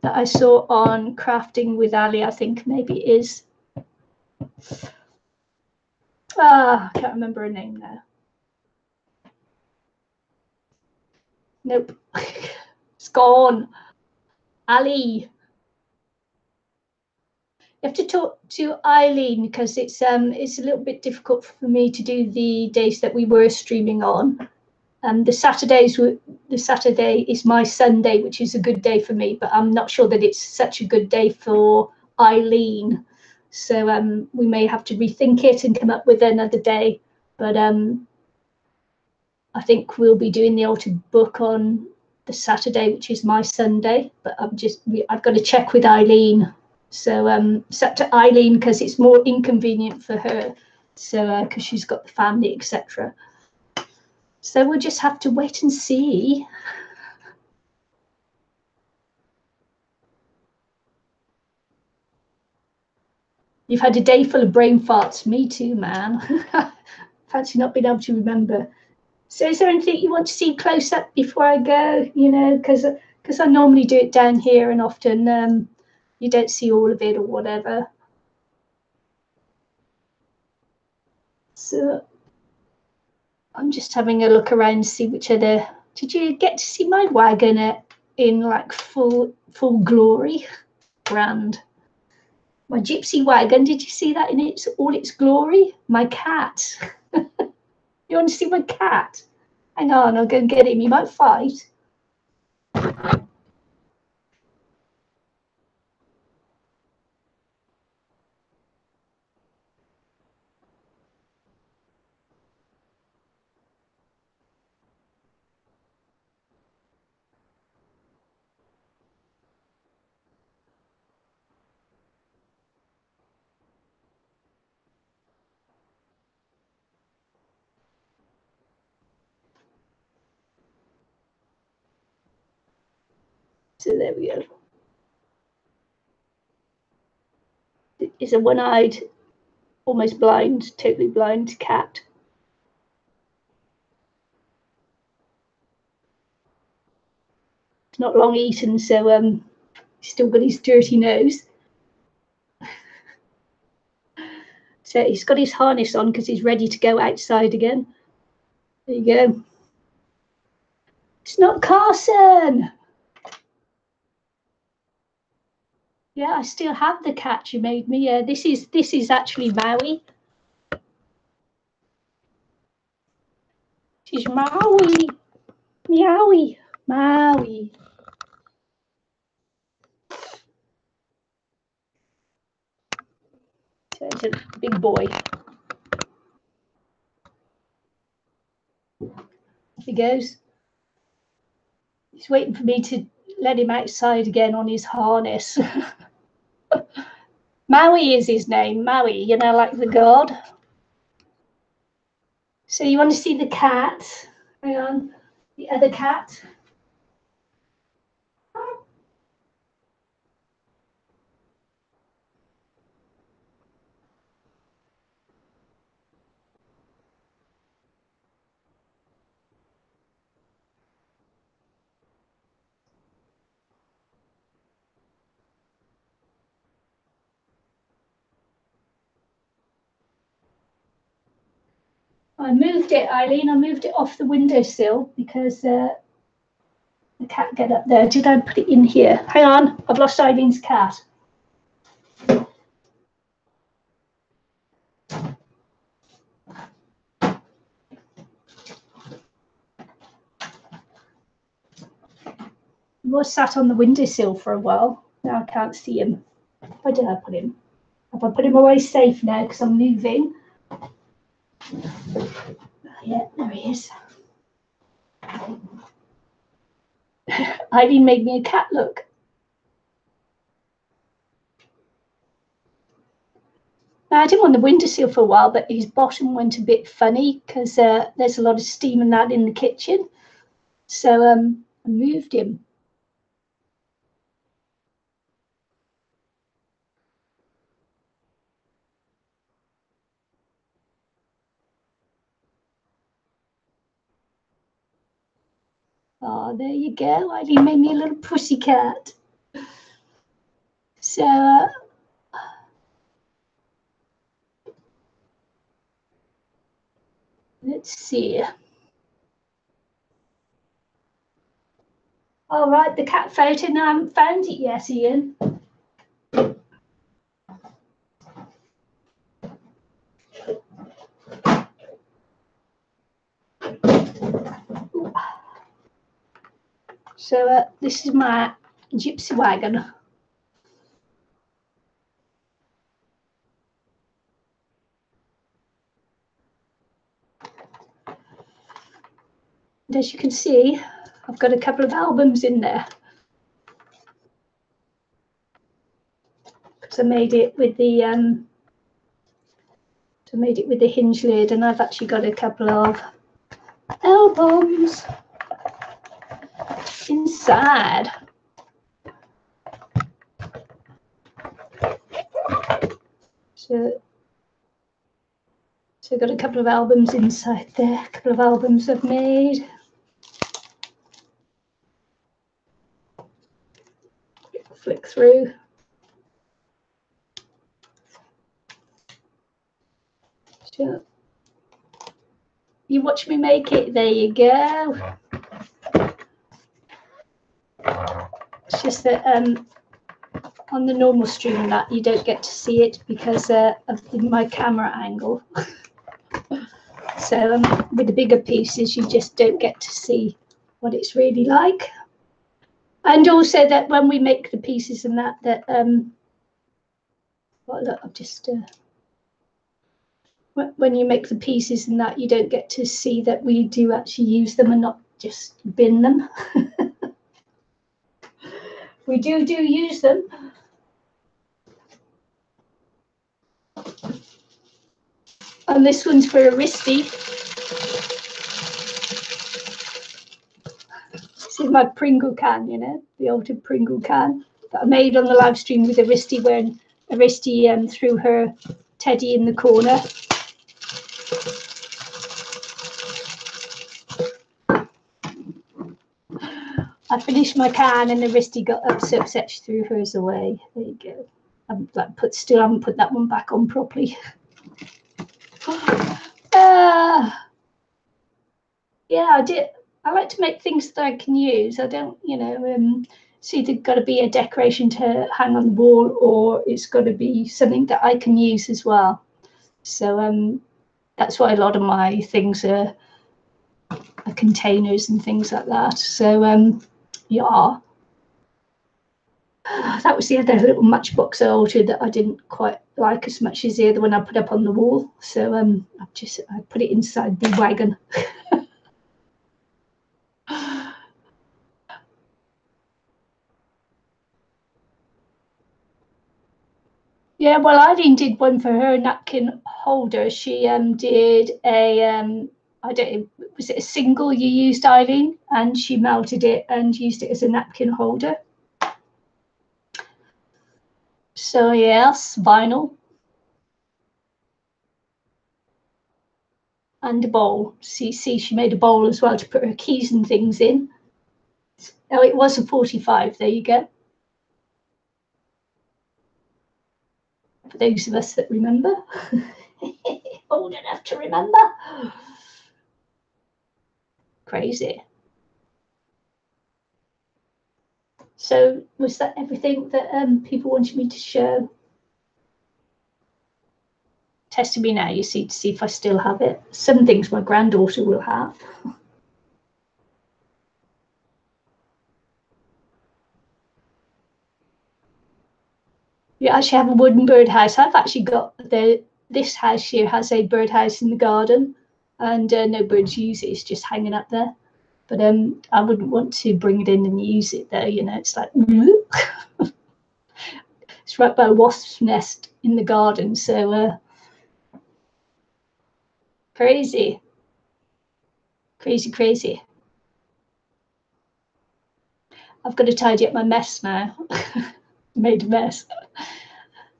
That I saw on Crafting with Ali, I think maybe it is. I can't remember her name now. Nope. It's gone. Ali. You have to talk to Eileen because it's a little bit difficult for me to do the days that we were streaming on. The Saturday is my Sunday, which is a good day for me, but I'm not sure that it's such a good day for Eileen. So we may have to rethink it and come up with another day. But I think we'll be doing the altered book on the Saturday, which is my Sunday. But I've got to check with Eileen. So it's up to Eileen because it's more inconvenient for her. So because she's got the family, etc. So we'll just have to wait and see. You've had a day full of brain farts. Me too, man. Fancy not being able to remember. So is there anything you want to see close up before I go? You know, because I normally do it down here and often you don't see all of it or whatever. So I'm just having a look around to see which other. Did you get to see my wagon in like full glory? Grand. My gypsy wagon, did you see that in all its glory? My cat. You want to see my cat? Hang on, I'll go and get him. You might fight. So there we go. It's a one-eyed, almost blind, totally blind cat. It's not long eaten, so he's still got his dirty nose. So he's got his harness on because he's ready to go outside again. There you go. It's not Carson. Yeah, I still have the cat you made me. Yeah, this is actually Maui. She's Maui. Meowie. Maui. So it's a big boy. He goes. He's waiting for me to let him outside again on his harness. Maui is his name, Maui, you know, like the god. So you want to see the cat? Hang on, the other cat. I moved it, Eileen. I moved it off the windowsill because the cat get up there. Did I put it in here? Hang on, I've lost Eileen's cat. He was sat on the windowsill for a while. Now I can't see him. Where did I put him? I Have I put him away safe now because I'm moving? Yeah, there he is. Eileen made me a cat look. I had him on the windowsill for a while, but his bottom went a bit funny because there's a lot of steam and that in the kitchen. So I moved him. Oh, there you go. Eileen made me a little pussycat. So let's see. All right, the cat photo. No, I haven't found it yet, Ian. So this is my gypsy wagon. And as you can see, I've got a couple of albums in there. So I made it with the hinge lid, and I've actually got a couple of albums inside. So I've got a couple of albums inside there, a couple of albums I've made. Flick through. So you watch me make it, there you go. It's just that on the normal stream that you don't get to see it because of my camera angle. So with the bigger pieces, you just don't get to see what it's really like. And also that when we make the pieces and that well, look, I've just when you make the pieces and that, you don't get to see that we do actually use them and not just bin them. We do use them. And this one's for Aristi. This is my Pringle can, you know, the altered Pringle can that I made on the live stream with Aristi when Aristi threw her teddy in the corner. I finished my can and Aristi got upset she threw hers away. There you go. I haven't put that one back on properly. Yeah, I did. I like to make things that I can use. I don't, you know, it's either got to be a decoration to hang on the wall or it's got to be something that I can use as well. So that's why a lot of my things are containers and things like that. So yeah. That was the other little matchbox I altered that I didn't quite like as much as the other one I put up on the wall. So I put it inside the wagon. Yeah, well, Eileen did one for her napkin holder. She did a I don't know, was it a single you used, Eileen? And she melted it and used it as a napkin holder. So yes, vinyl. And a bowl. See, she made a bowl as well to put her keys and things in. Oh, it was a 45. There you go. For those of us that remember. Old enough to remember. Crazy. So was that everything that people wanted me to show? Testing me now, you see, to see if I still have it. Some things my granddaughter will have. You actually have a wooden birdhouse. I've actually got this house here has a birdhouse in the garden, and no birds use it. It's just hanging up there. But I wouldn't want to bring it in and use it there. You know, it's like it's right by a wasp's nest in the garden. So crazy, crazy, crazy. I've got to tidy up my mess now. Made a mess.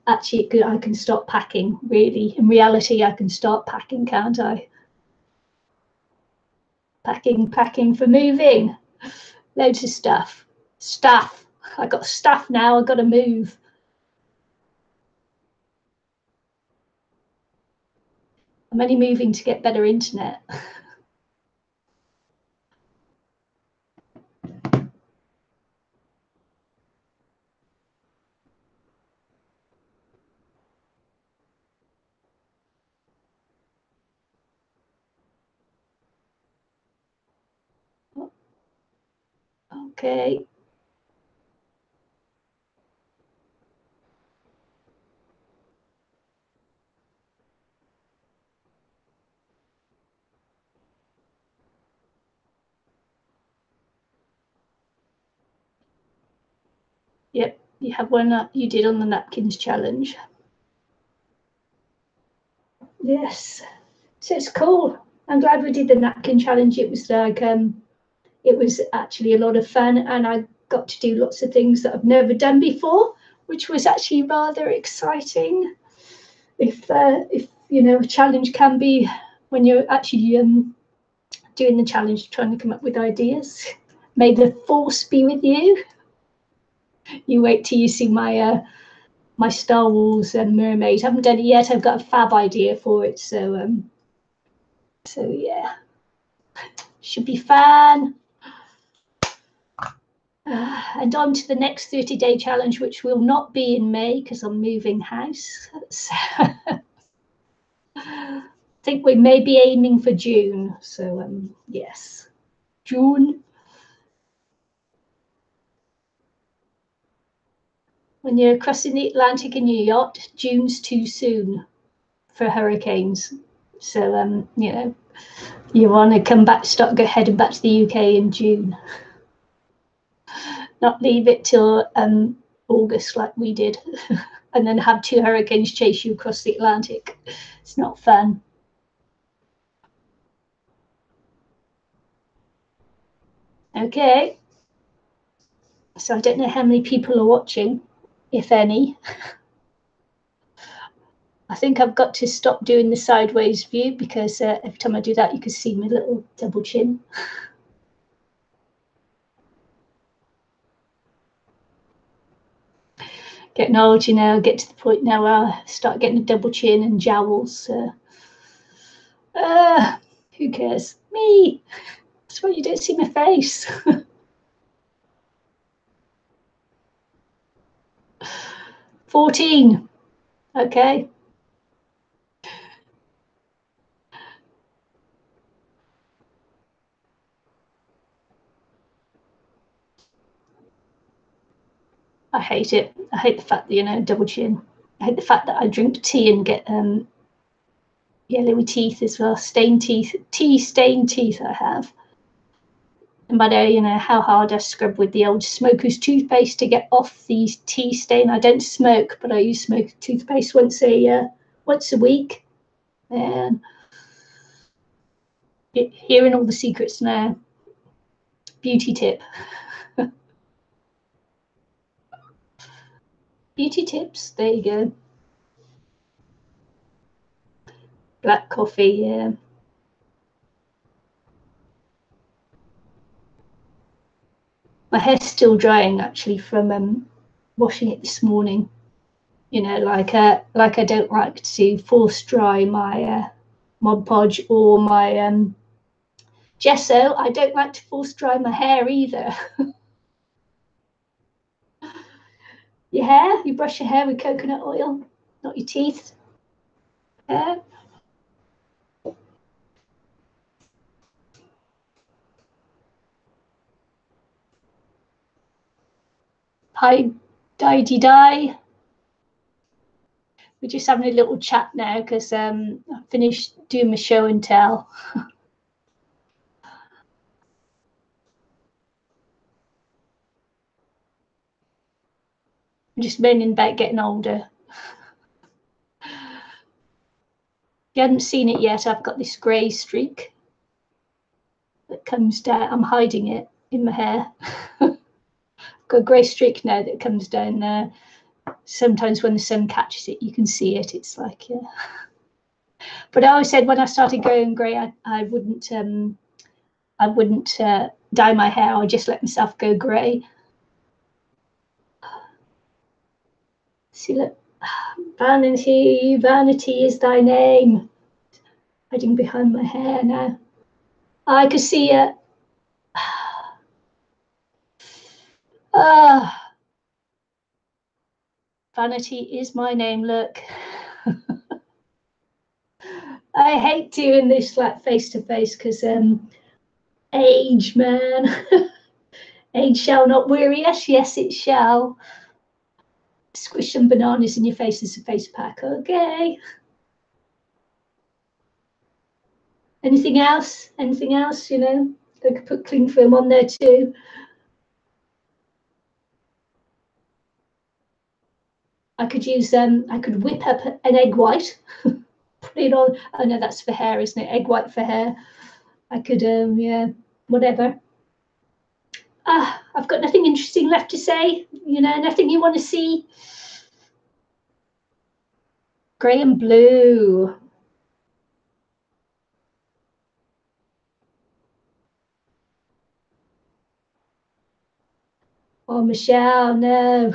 Actually, I can start packing, really. In reality, I can start packing, can't I? Packing for moving. Loads of stuff. Stuff. I got stuff now. I got to move. I'm only moving to get better internet. Okay. Yep, you have one that you did on the napkins challenge. Yes, so it's cool. I'm glad we did the napkin challenge. It was like it was actually a lot of fun, and I got to do lots of things that I've never done before, which was actually rather exciting. If you know, a challenge can be when you're actually doing the challenge, trying to come up with ideas. May the force be with you. You wait till you see my my Star Wars mermaid. I haven't done it yet. I've got a fab idea for it, so yeah, should be fun. And on to the next 30-day challenge, which will not be in May because I'm moving house. So I think we may be aiming for June. So yes, June. When you're crossing the Atlantic in your yacht, June's too soon for hurricanes. So you know, you want to come back, heading back to the UK in June. Not leave it till August like we did, and then have 2 hurricanes chase you across the Atlantic. It's not fun. Okay, so I don't know how many people are watching, if any. I think I've got to stop doing the sideways view because every time I do that, you can see my little double chin. Getting old, you know, get to the point now where I start getting a double chin and jowls. Who cares? Me. That's why you don't see my face. 14. Okay. I hate it. I hate the fact that, you know, double chin. I hate the fact that I drink tea and get yellowy teeth as well, stained teeth, tea stained teeth I have. No matter, you know, how hard I scrub with the old smoker's toothpaste to get off the tea stain. I don't smoke, but I use smoker's toothpaste once a week. And hearing all the secrets now. Beauty tip. Beauty tips. There you go. Black coffee. Yeah. My hair's still drying actually from washing it this morning. You know, like I don't like to force dry my Mod Podge or my gesso. I don't like to force dry my hair either. Your hair, you brush your hair with coconut oil, not your teeth. Yeah. Hi, die. we're just having a little chat now because I finished doing my show and tell. I'm just moaning about getting older. If you hadn't seen it yet, I've got this grey streak that comes down. I'm hiding it in my hair. I've got a grey streak now that comes down there. Sometimes when the sun catches it, you can see it. It's like, yeah. But I always said when I started going grey, I wouldn't dye my hair. I'd just let myself go grey. See, look, vanity, vanity is thy name. Hiding behind my hair now. I could see it. Vanity is my name. Look. I hate doing this like face to face because age, man. Age shall not weary us. Yes, it shall. Squish some bananas in your face as a face pack. Okay. Anything else? Anything else? You know, I could put cling film on there too. I could use I could whip up an egg white, put it on. Oh no, that's for hair, isn't it? Egg white for hair. I could yeah, whatever. I've got nothing interesting left to say. You know, nothing you want to see. Grey and blue. Oh, Michelle, no.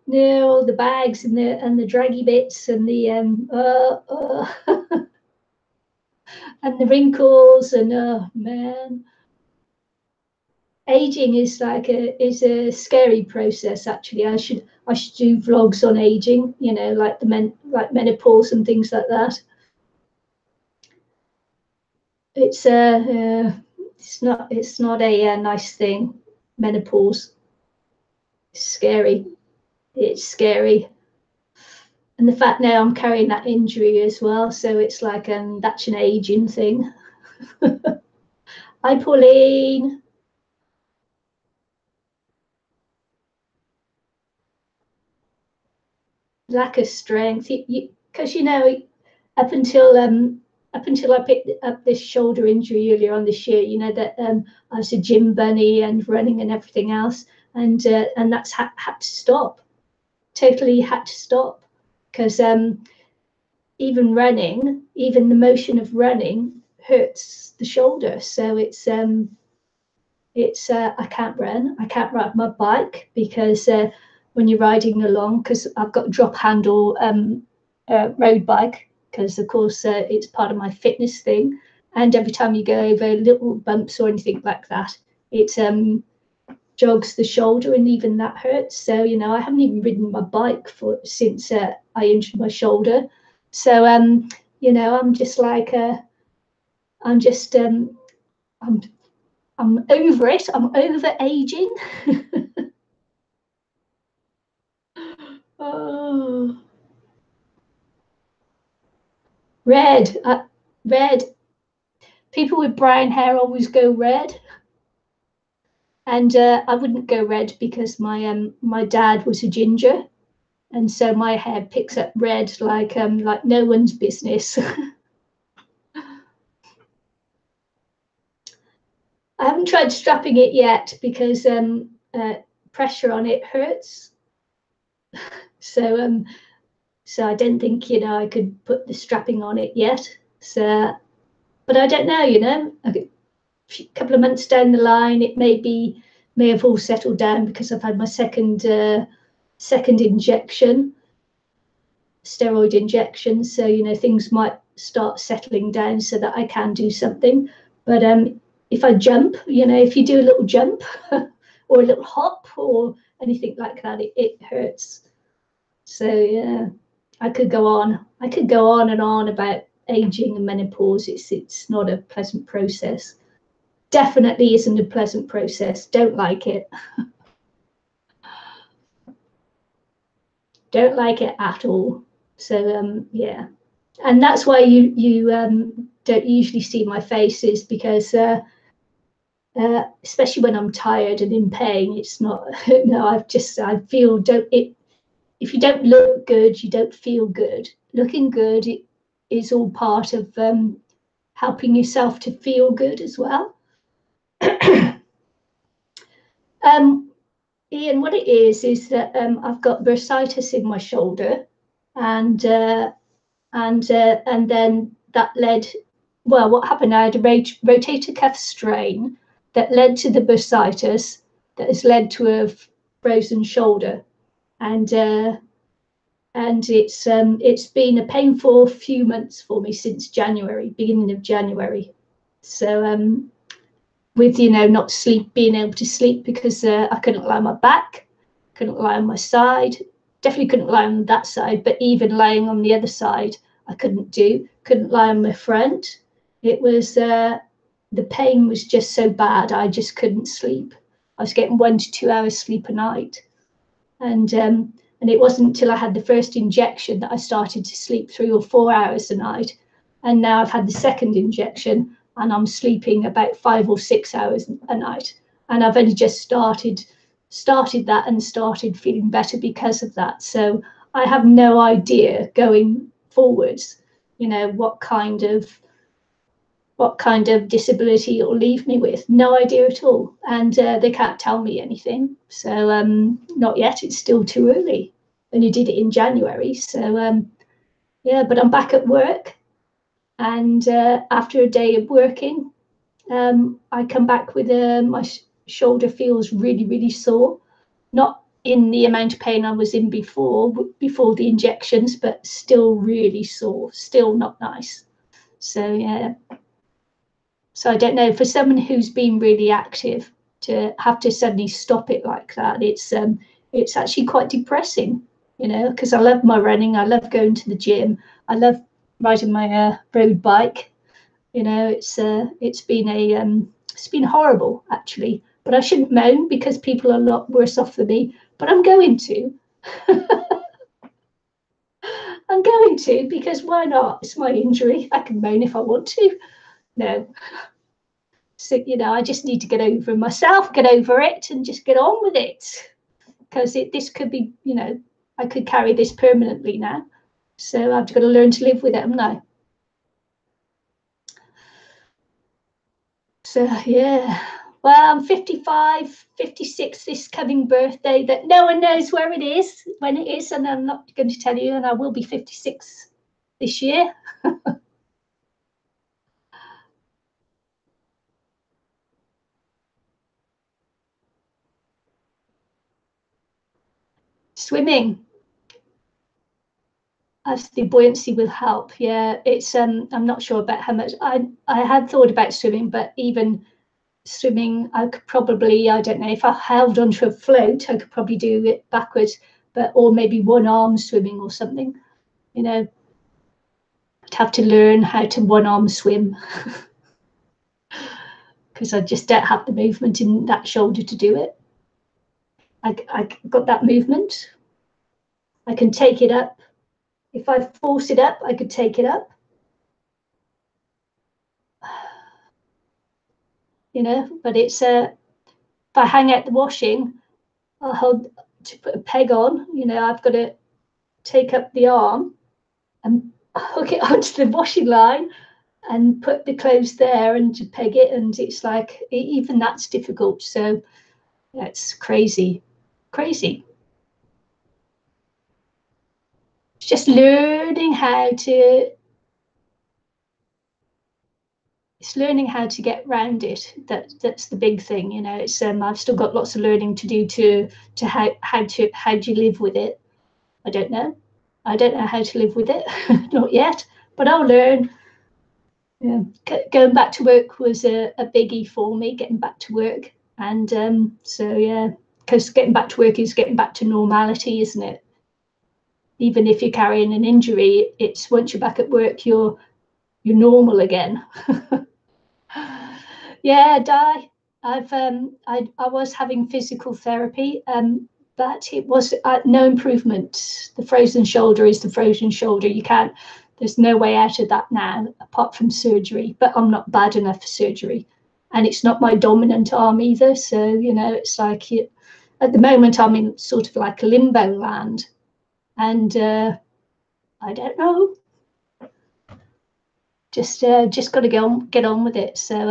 No, all the bags and the draggy bits and the and the wrinkles and oh man. Aging is like a scary process. Actually, I should do vlogs on aging. You know, like like menopause and things like that. It's it's not a nice thing. Menopause. It's scary. It's scary. And the fact now I'm carrying that injury as well, so it's like that's an aging thing. Hi, Pauline. Lack of strength, because you know, up until I picked up this shoulder injury earlier on this year, you know that I was a gym bunny and running and everything else, and that's had to stop. Totally had to stop because even running, even the motion of running hurts the shoulder. So it's I can't run. I can't ride my bike because when you're riding along, because I've got a drop handle road bike, because of course it's part of my fitness thing. And every time you go over little bumps or anything like that, it jogs the shoulder, and even that hurts. So you know, I haven't even ridden my bike since I injured my shoulder. So you know, I'm just like I'm just I'm over it. I'm over aging. Oh. Red. Red. People with brown hair always go red. And I wouldn't go red because my dad was a ginger. And so my hair picks up red like no one's business. I haven't tried strapping it yet because pressure on it hurts. So so I don't think, you know, I could put the strapping on it yet. So, but I don't know, you know, a couple of months down the line, it may have all settled down because I've had my second injection, steroid injection. So, you know, things might start settling down so that I can do something. But if I jump, you know, if you do a little jump or a little hop or anything like that, it hurts. So yeah, I could go on and on about aging and menopause. It's not a pleasant process. Definitely isn't a pleasant process. Don't like it. Don't like it at all. So yeah, and that's why you don't usually see my faces, because especially when I'm tired and in pain, it's not. No, I feel don't it. If you don't look good, you don't feel good. Looking good is all part of helping yourself to feel good as well. Ian, what it is that I've got bursitis in my shoulder, and then that led. Well, what happened? I had a rotator cuff strain that led to the bursitis, that has led to a frozen shoulder, and it's been a painful few months for me since January, beginning of January. So with not being able to sleep because I couldn't lie on my back, couldn't lie on my side, definitely couldn't lie on that side, but even lying on the other side I couldn't lie on my front. It was the pain was just so bad, I just couldn't sleep. I was getting 1 to 2 hours sleep a night, and it wasn't until I had the first injection that I started to sleep 3 or 4 hours a night. And now I've had the second injection and I'm sleeping about 5 or 6 hours a night. And I've only just started that and started feeling better because of that. So I have no idea going forwards, what kind of disability it will leave me with. No idea at all. And they can't tell me anything. So not yet. It's still too early. Only did it in January. So yeah, but I'm back at work. And after a day of working, I come back with my shoulder feels really, really sore. Not in the amount of pain I was in before the injections, but still really sore, still not nice. So yeah. So I don't know, for someone who's been really active to have to suddenly stop it like that, it's actually quite depressing, because I love my running, I love going to the gym, I love riding my road bike. It's been horrible actually, but I shouldn't moan because people are a lot worse off than me. But I'm going to. I'm going to, because why not? It's my injury. I can moan if I want to. No. So, I just need to get over myself, get over it, and just get on with it. Because this could be, I could carry this permanently now. So I've got to learn to live with it, haven't I? So, yeah. Well, I'm 55, 56 this coming birthday that no one knows where it is, when it is, and I'm not going to tell you, and I will be 56 this year. Swimming. As the buoyancy will help. Yeah, it's I'm not sure about how much I had thought about swimming, but even swimming, I could probably, I don't know, if I held onto a float, I could probably do it backwards, or maybe one arm swimming or something. I'd have to learn how to one arm swim because I just don't have the movement in that shoulder to do it. I got that movement. I can take it up. If I force it up, I could take it up. But it's if I hang out the washing, I'll hold to put a peg on. I've got to take up the arm and hook it onto the washing line and put the clothes there and to peg it, and it's like even that's difficult. So it's crazy. It's just learning how to get around it. That's the big thing. It's I've still got lots of learning to do to how do you live with it. I don't know how to live with it. Not yet, but I'll learn. Yeah, going back to work was a biggie for me, getting back to work. And so yeah, because getting back to work is getting back to normality, isn't it? Even if you're carrying an injury, it's once you're back at work, you're normal again. Yeah, I was having physical therapy. but it was no improvement. The frozen shoulder is the frozen shoulder. You can't, there's no way out of that now apart from surgery, but I'm not bad enough for surgery. And it's not my dominant arm either. So, you know, it's like at the moment I'm in sort of like a limbo land. And I don't know. Just got to get on with it. So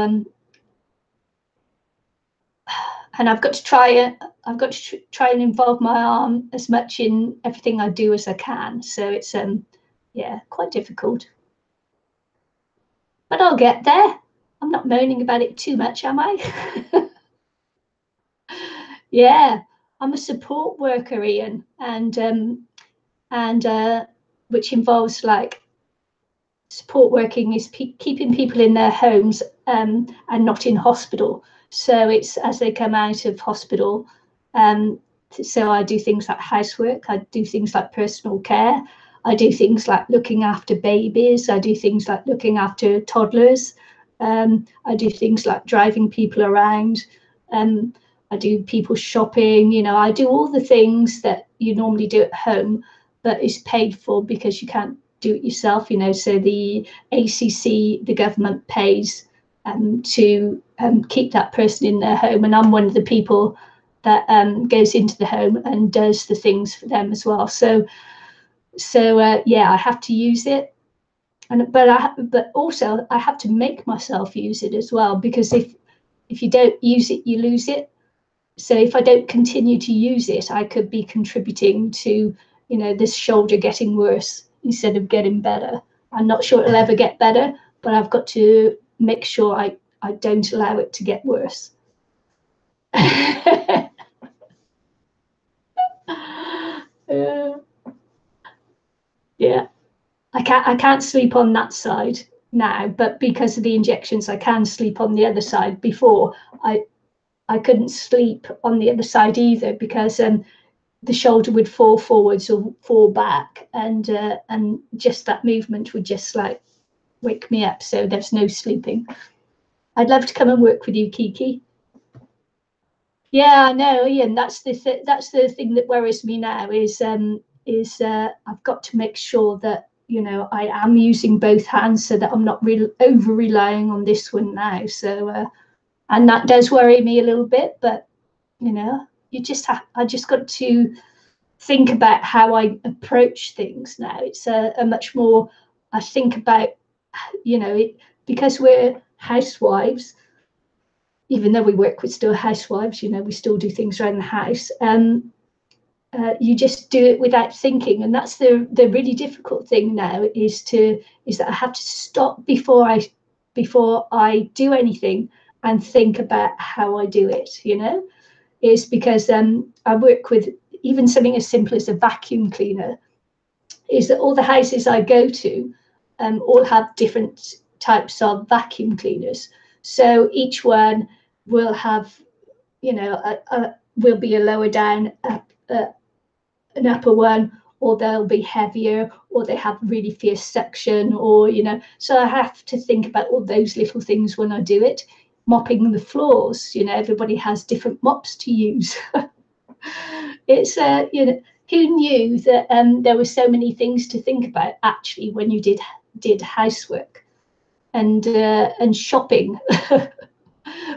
and I've got to try it. I've got to try and involve my arm as much in everything I do as I can. So it's yeah, quite difficult. But I'll get there. I'm not moaning about it too much, am I? Yeah, I'm a support worker, Ian, and which involves like support working is keeping people in their homes and not in hospital. So it's as they come out of hospital. So I do things like housework, I do things like personal care, I do things like looking after babies, I do things like looking after toddlers, I do things like driving people around, I do people shopping, you know, I do all the things that you normally do at home, but is paid for because you can't do it yourself, you know. So the ACC, the government pays to keep that person in their home, and I'm one of the people that goes into the home and does the things for them as well. So yeah, I have to use it, but also I have to make myself use it as well, because if you don't use it, you lose it. So if I don't continue to use it, I could be contributing to, you know, this shoulder getting worse instead of getting better. I'm not sure it'll ever get better, but I've got to make sure I don't allow it to get worse. Yeah, I can't sleep on that side now, but because of the injections, I can sleep on the other side. Before I couldn't sleep on the other side either, because the shoulder would fall forwards or fall back, and just that movement would just like wake me up. So there's no sleeping. I'd love to come and work with you, Kiki. Yeah, I know, Ian. That's the thing that worries me now is I've got to make sure that, you know, I am using both hands so that I'm not over relying on this one now. So and that does worry me a little bit, but you know, I just got to think about how I approach things now. It's a much more, I think about, you know, because we're housewives, even though we work with still housewives, you know, we still do things around the house. You just do it without thinking, and that's the really difficult thing now is that I have to stop before I do anything and think about how I do it. You know, is because I work with even something as simple as a vacuum cleaner. Is that all the houses I go to all have different types of vacuum cleaners, so each one will have, you know, will be a lower down, an upper one, or they'll be heavier, or they have really fierce suction, or, you know, so I have to think about all those little things when I do it. Mopping the floors, you know, everybody has different mops to use. It's you know, who knew that there were so many things to think about actually when you did housework and shopping.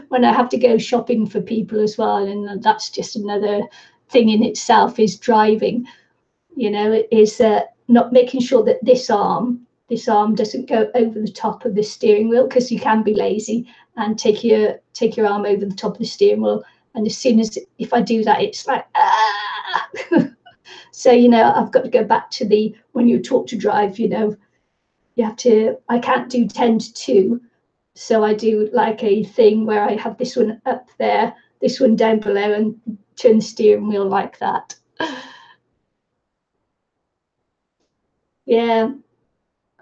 When I have to go shopping for people as well, and that's just another thing in itself, is driving. You know, it is not making sure that this arm doesn't go over the top of the steering wheel, because you can be lazy and take your arm over the top of the steering wheel, and as soon as, if I do that, it's like ah. So, you know, I've got to go back to the, when you're taught to drive, you know, you have to, I can't do 10 to 2. So I do like a thing where I have this one up there, this one down below, and turn the steering wheel like that. Yeah,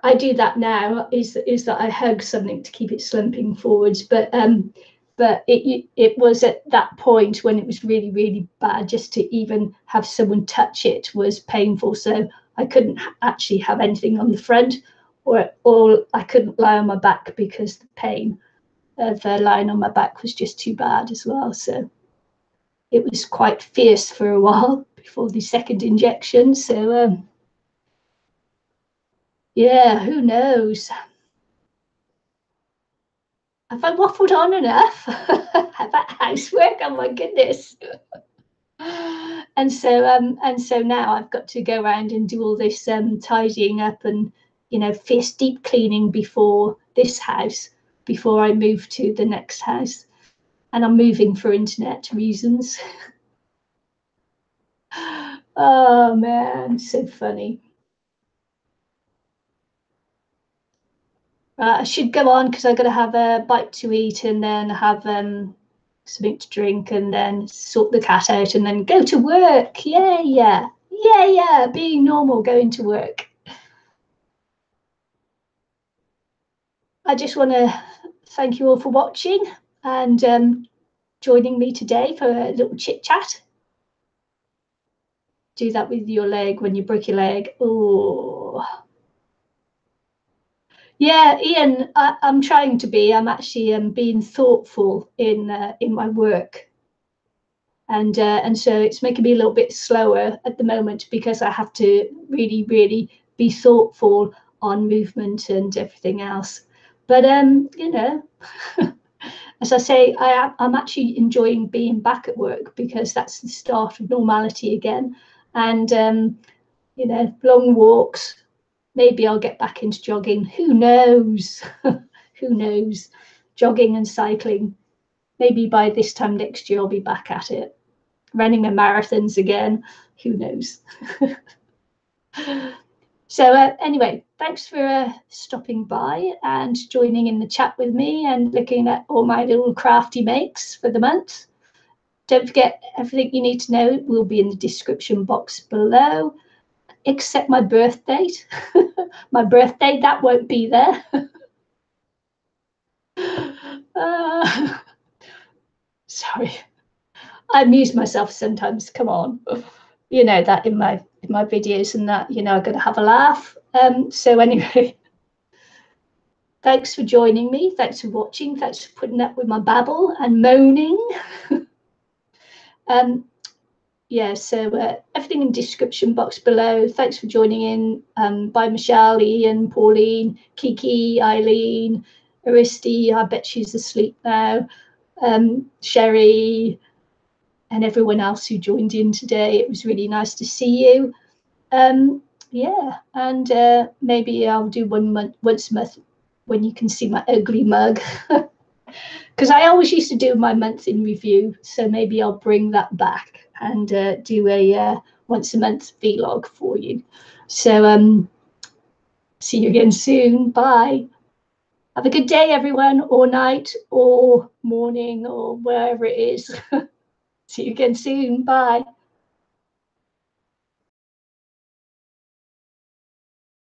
I do that now, is that I hug something to keep it slumping forwards. But it was at that point when it was really, really bad. Just to even have someone touch it was painful. So I couldn't actually have anything on the front, or I couldn't lie on my back because the pain of lying on my back was just too bad as well. So it was quite fierce for a while before the second injection. So yeah, who knows? Have I waffled on enough about housework? Oh my goodness. And so now I've got to go around and do all this tidying up and, you know, fierce deep cleaning before this house, before I move to the next house. And I'm moving for internet reasons. Oh man, so funny. I should go on because I've got to have a bite to eat and then have something to drink and then sort the cat out and then go to work. Yeah. Being normal, going to work. I just want to thank you all for watching and joining me today for a little chit chat. Do that with your leg when you break your leg. Oh. Yeah, Ian, I'm trying to be. I'm actually being thoughtful in my work, and so it's making me a little bit slower at the moment because I have to really be thoughtful on movement and everything else. But you know, as I say, I'm actually enjoying being back at work because that's the start of normality again, and you know, long walks. Maybe I'll get back into jogging. Who knows? Who knows? Jogging and cycling. Maybe by this time next year, I'll be back at it. Running my marathons again. Who knows? So anyway, thanks for stopping by and joining in the chat with me and looking at all my little crafty makes for the month. Don't forget, everything you need to know will be in the description box below, except my birth date. My birthday, that won't be there. Sorry, I amuse myself sometimes. Come on, you know that in my videos and that, you know, I'm going to have a laugh. So anyway, thanks for joining me. Thanks for watching. Thanks for putting up with my babble and moaning. Yeah, so everything in the description box below. Thanks for joining in. By Michelle, Ian, Pauline, Kiki, Eileen, Aristi. I bet she's asleep now. Sherry, and everyone else who joined in today. It was really nice to see you. Yeah, and maybe I'll do once a month when you can see my ugly mug. Because I always used to do my month in review, so maybe I'll bring that back and do a once a month vlog for you. So see you again soon. Bye. Have a good day, everyone, or night, or morning, or wherever it is. See you again soon. Bye.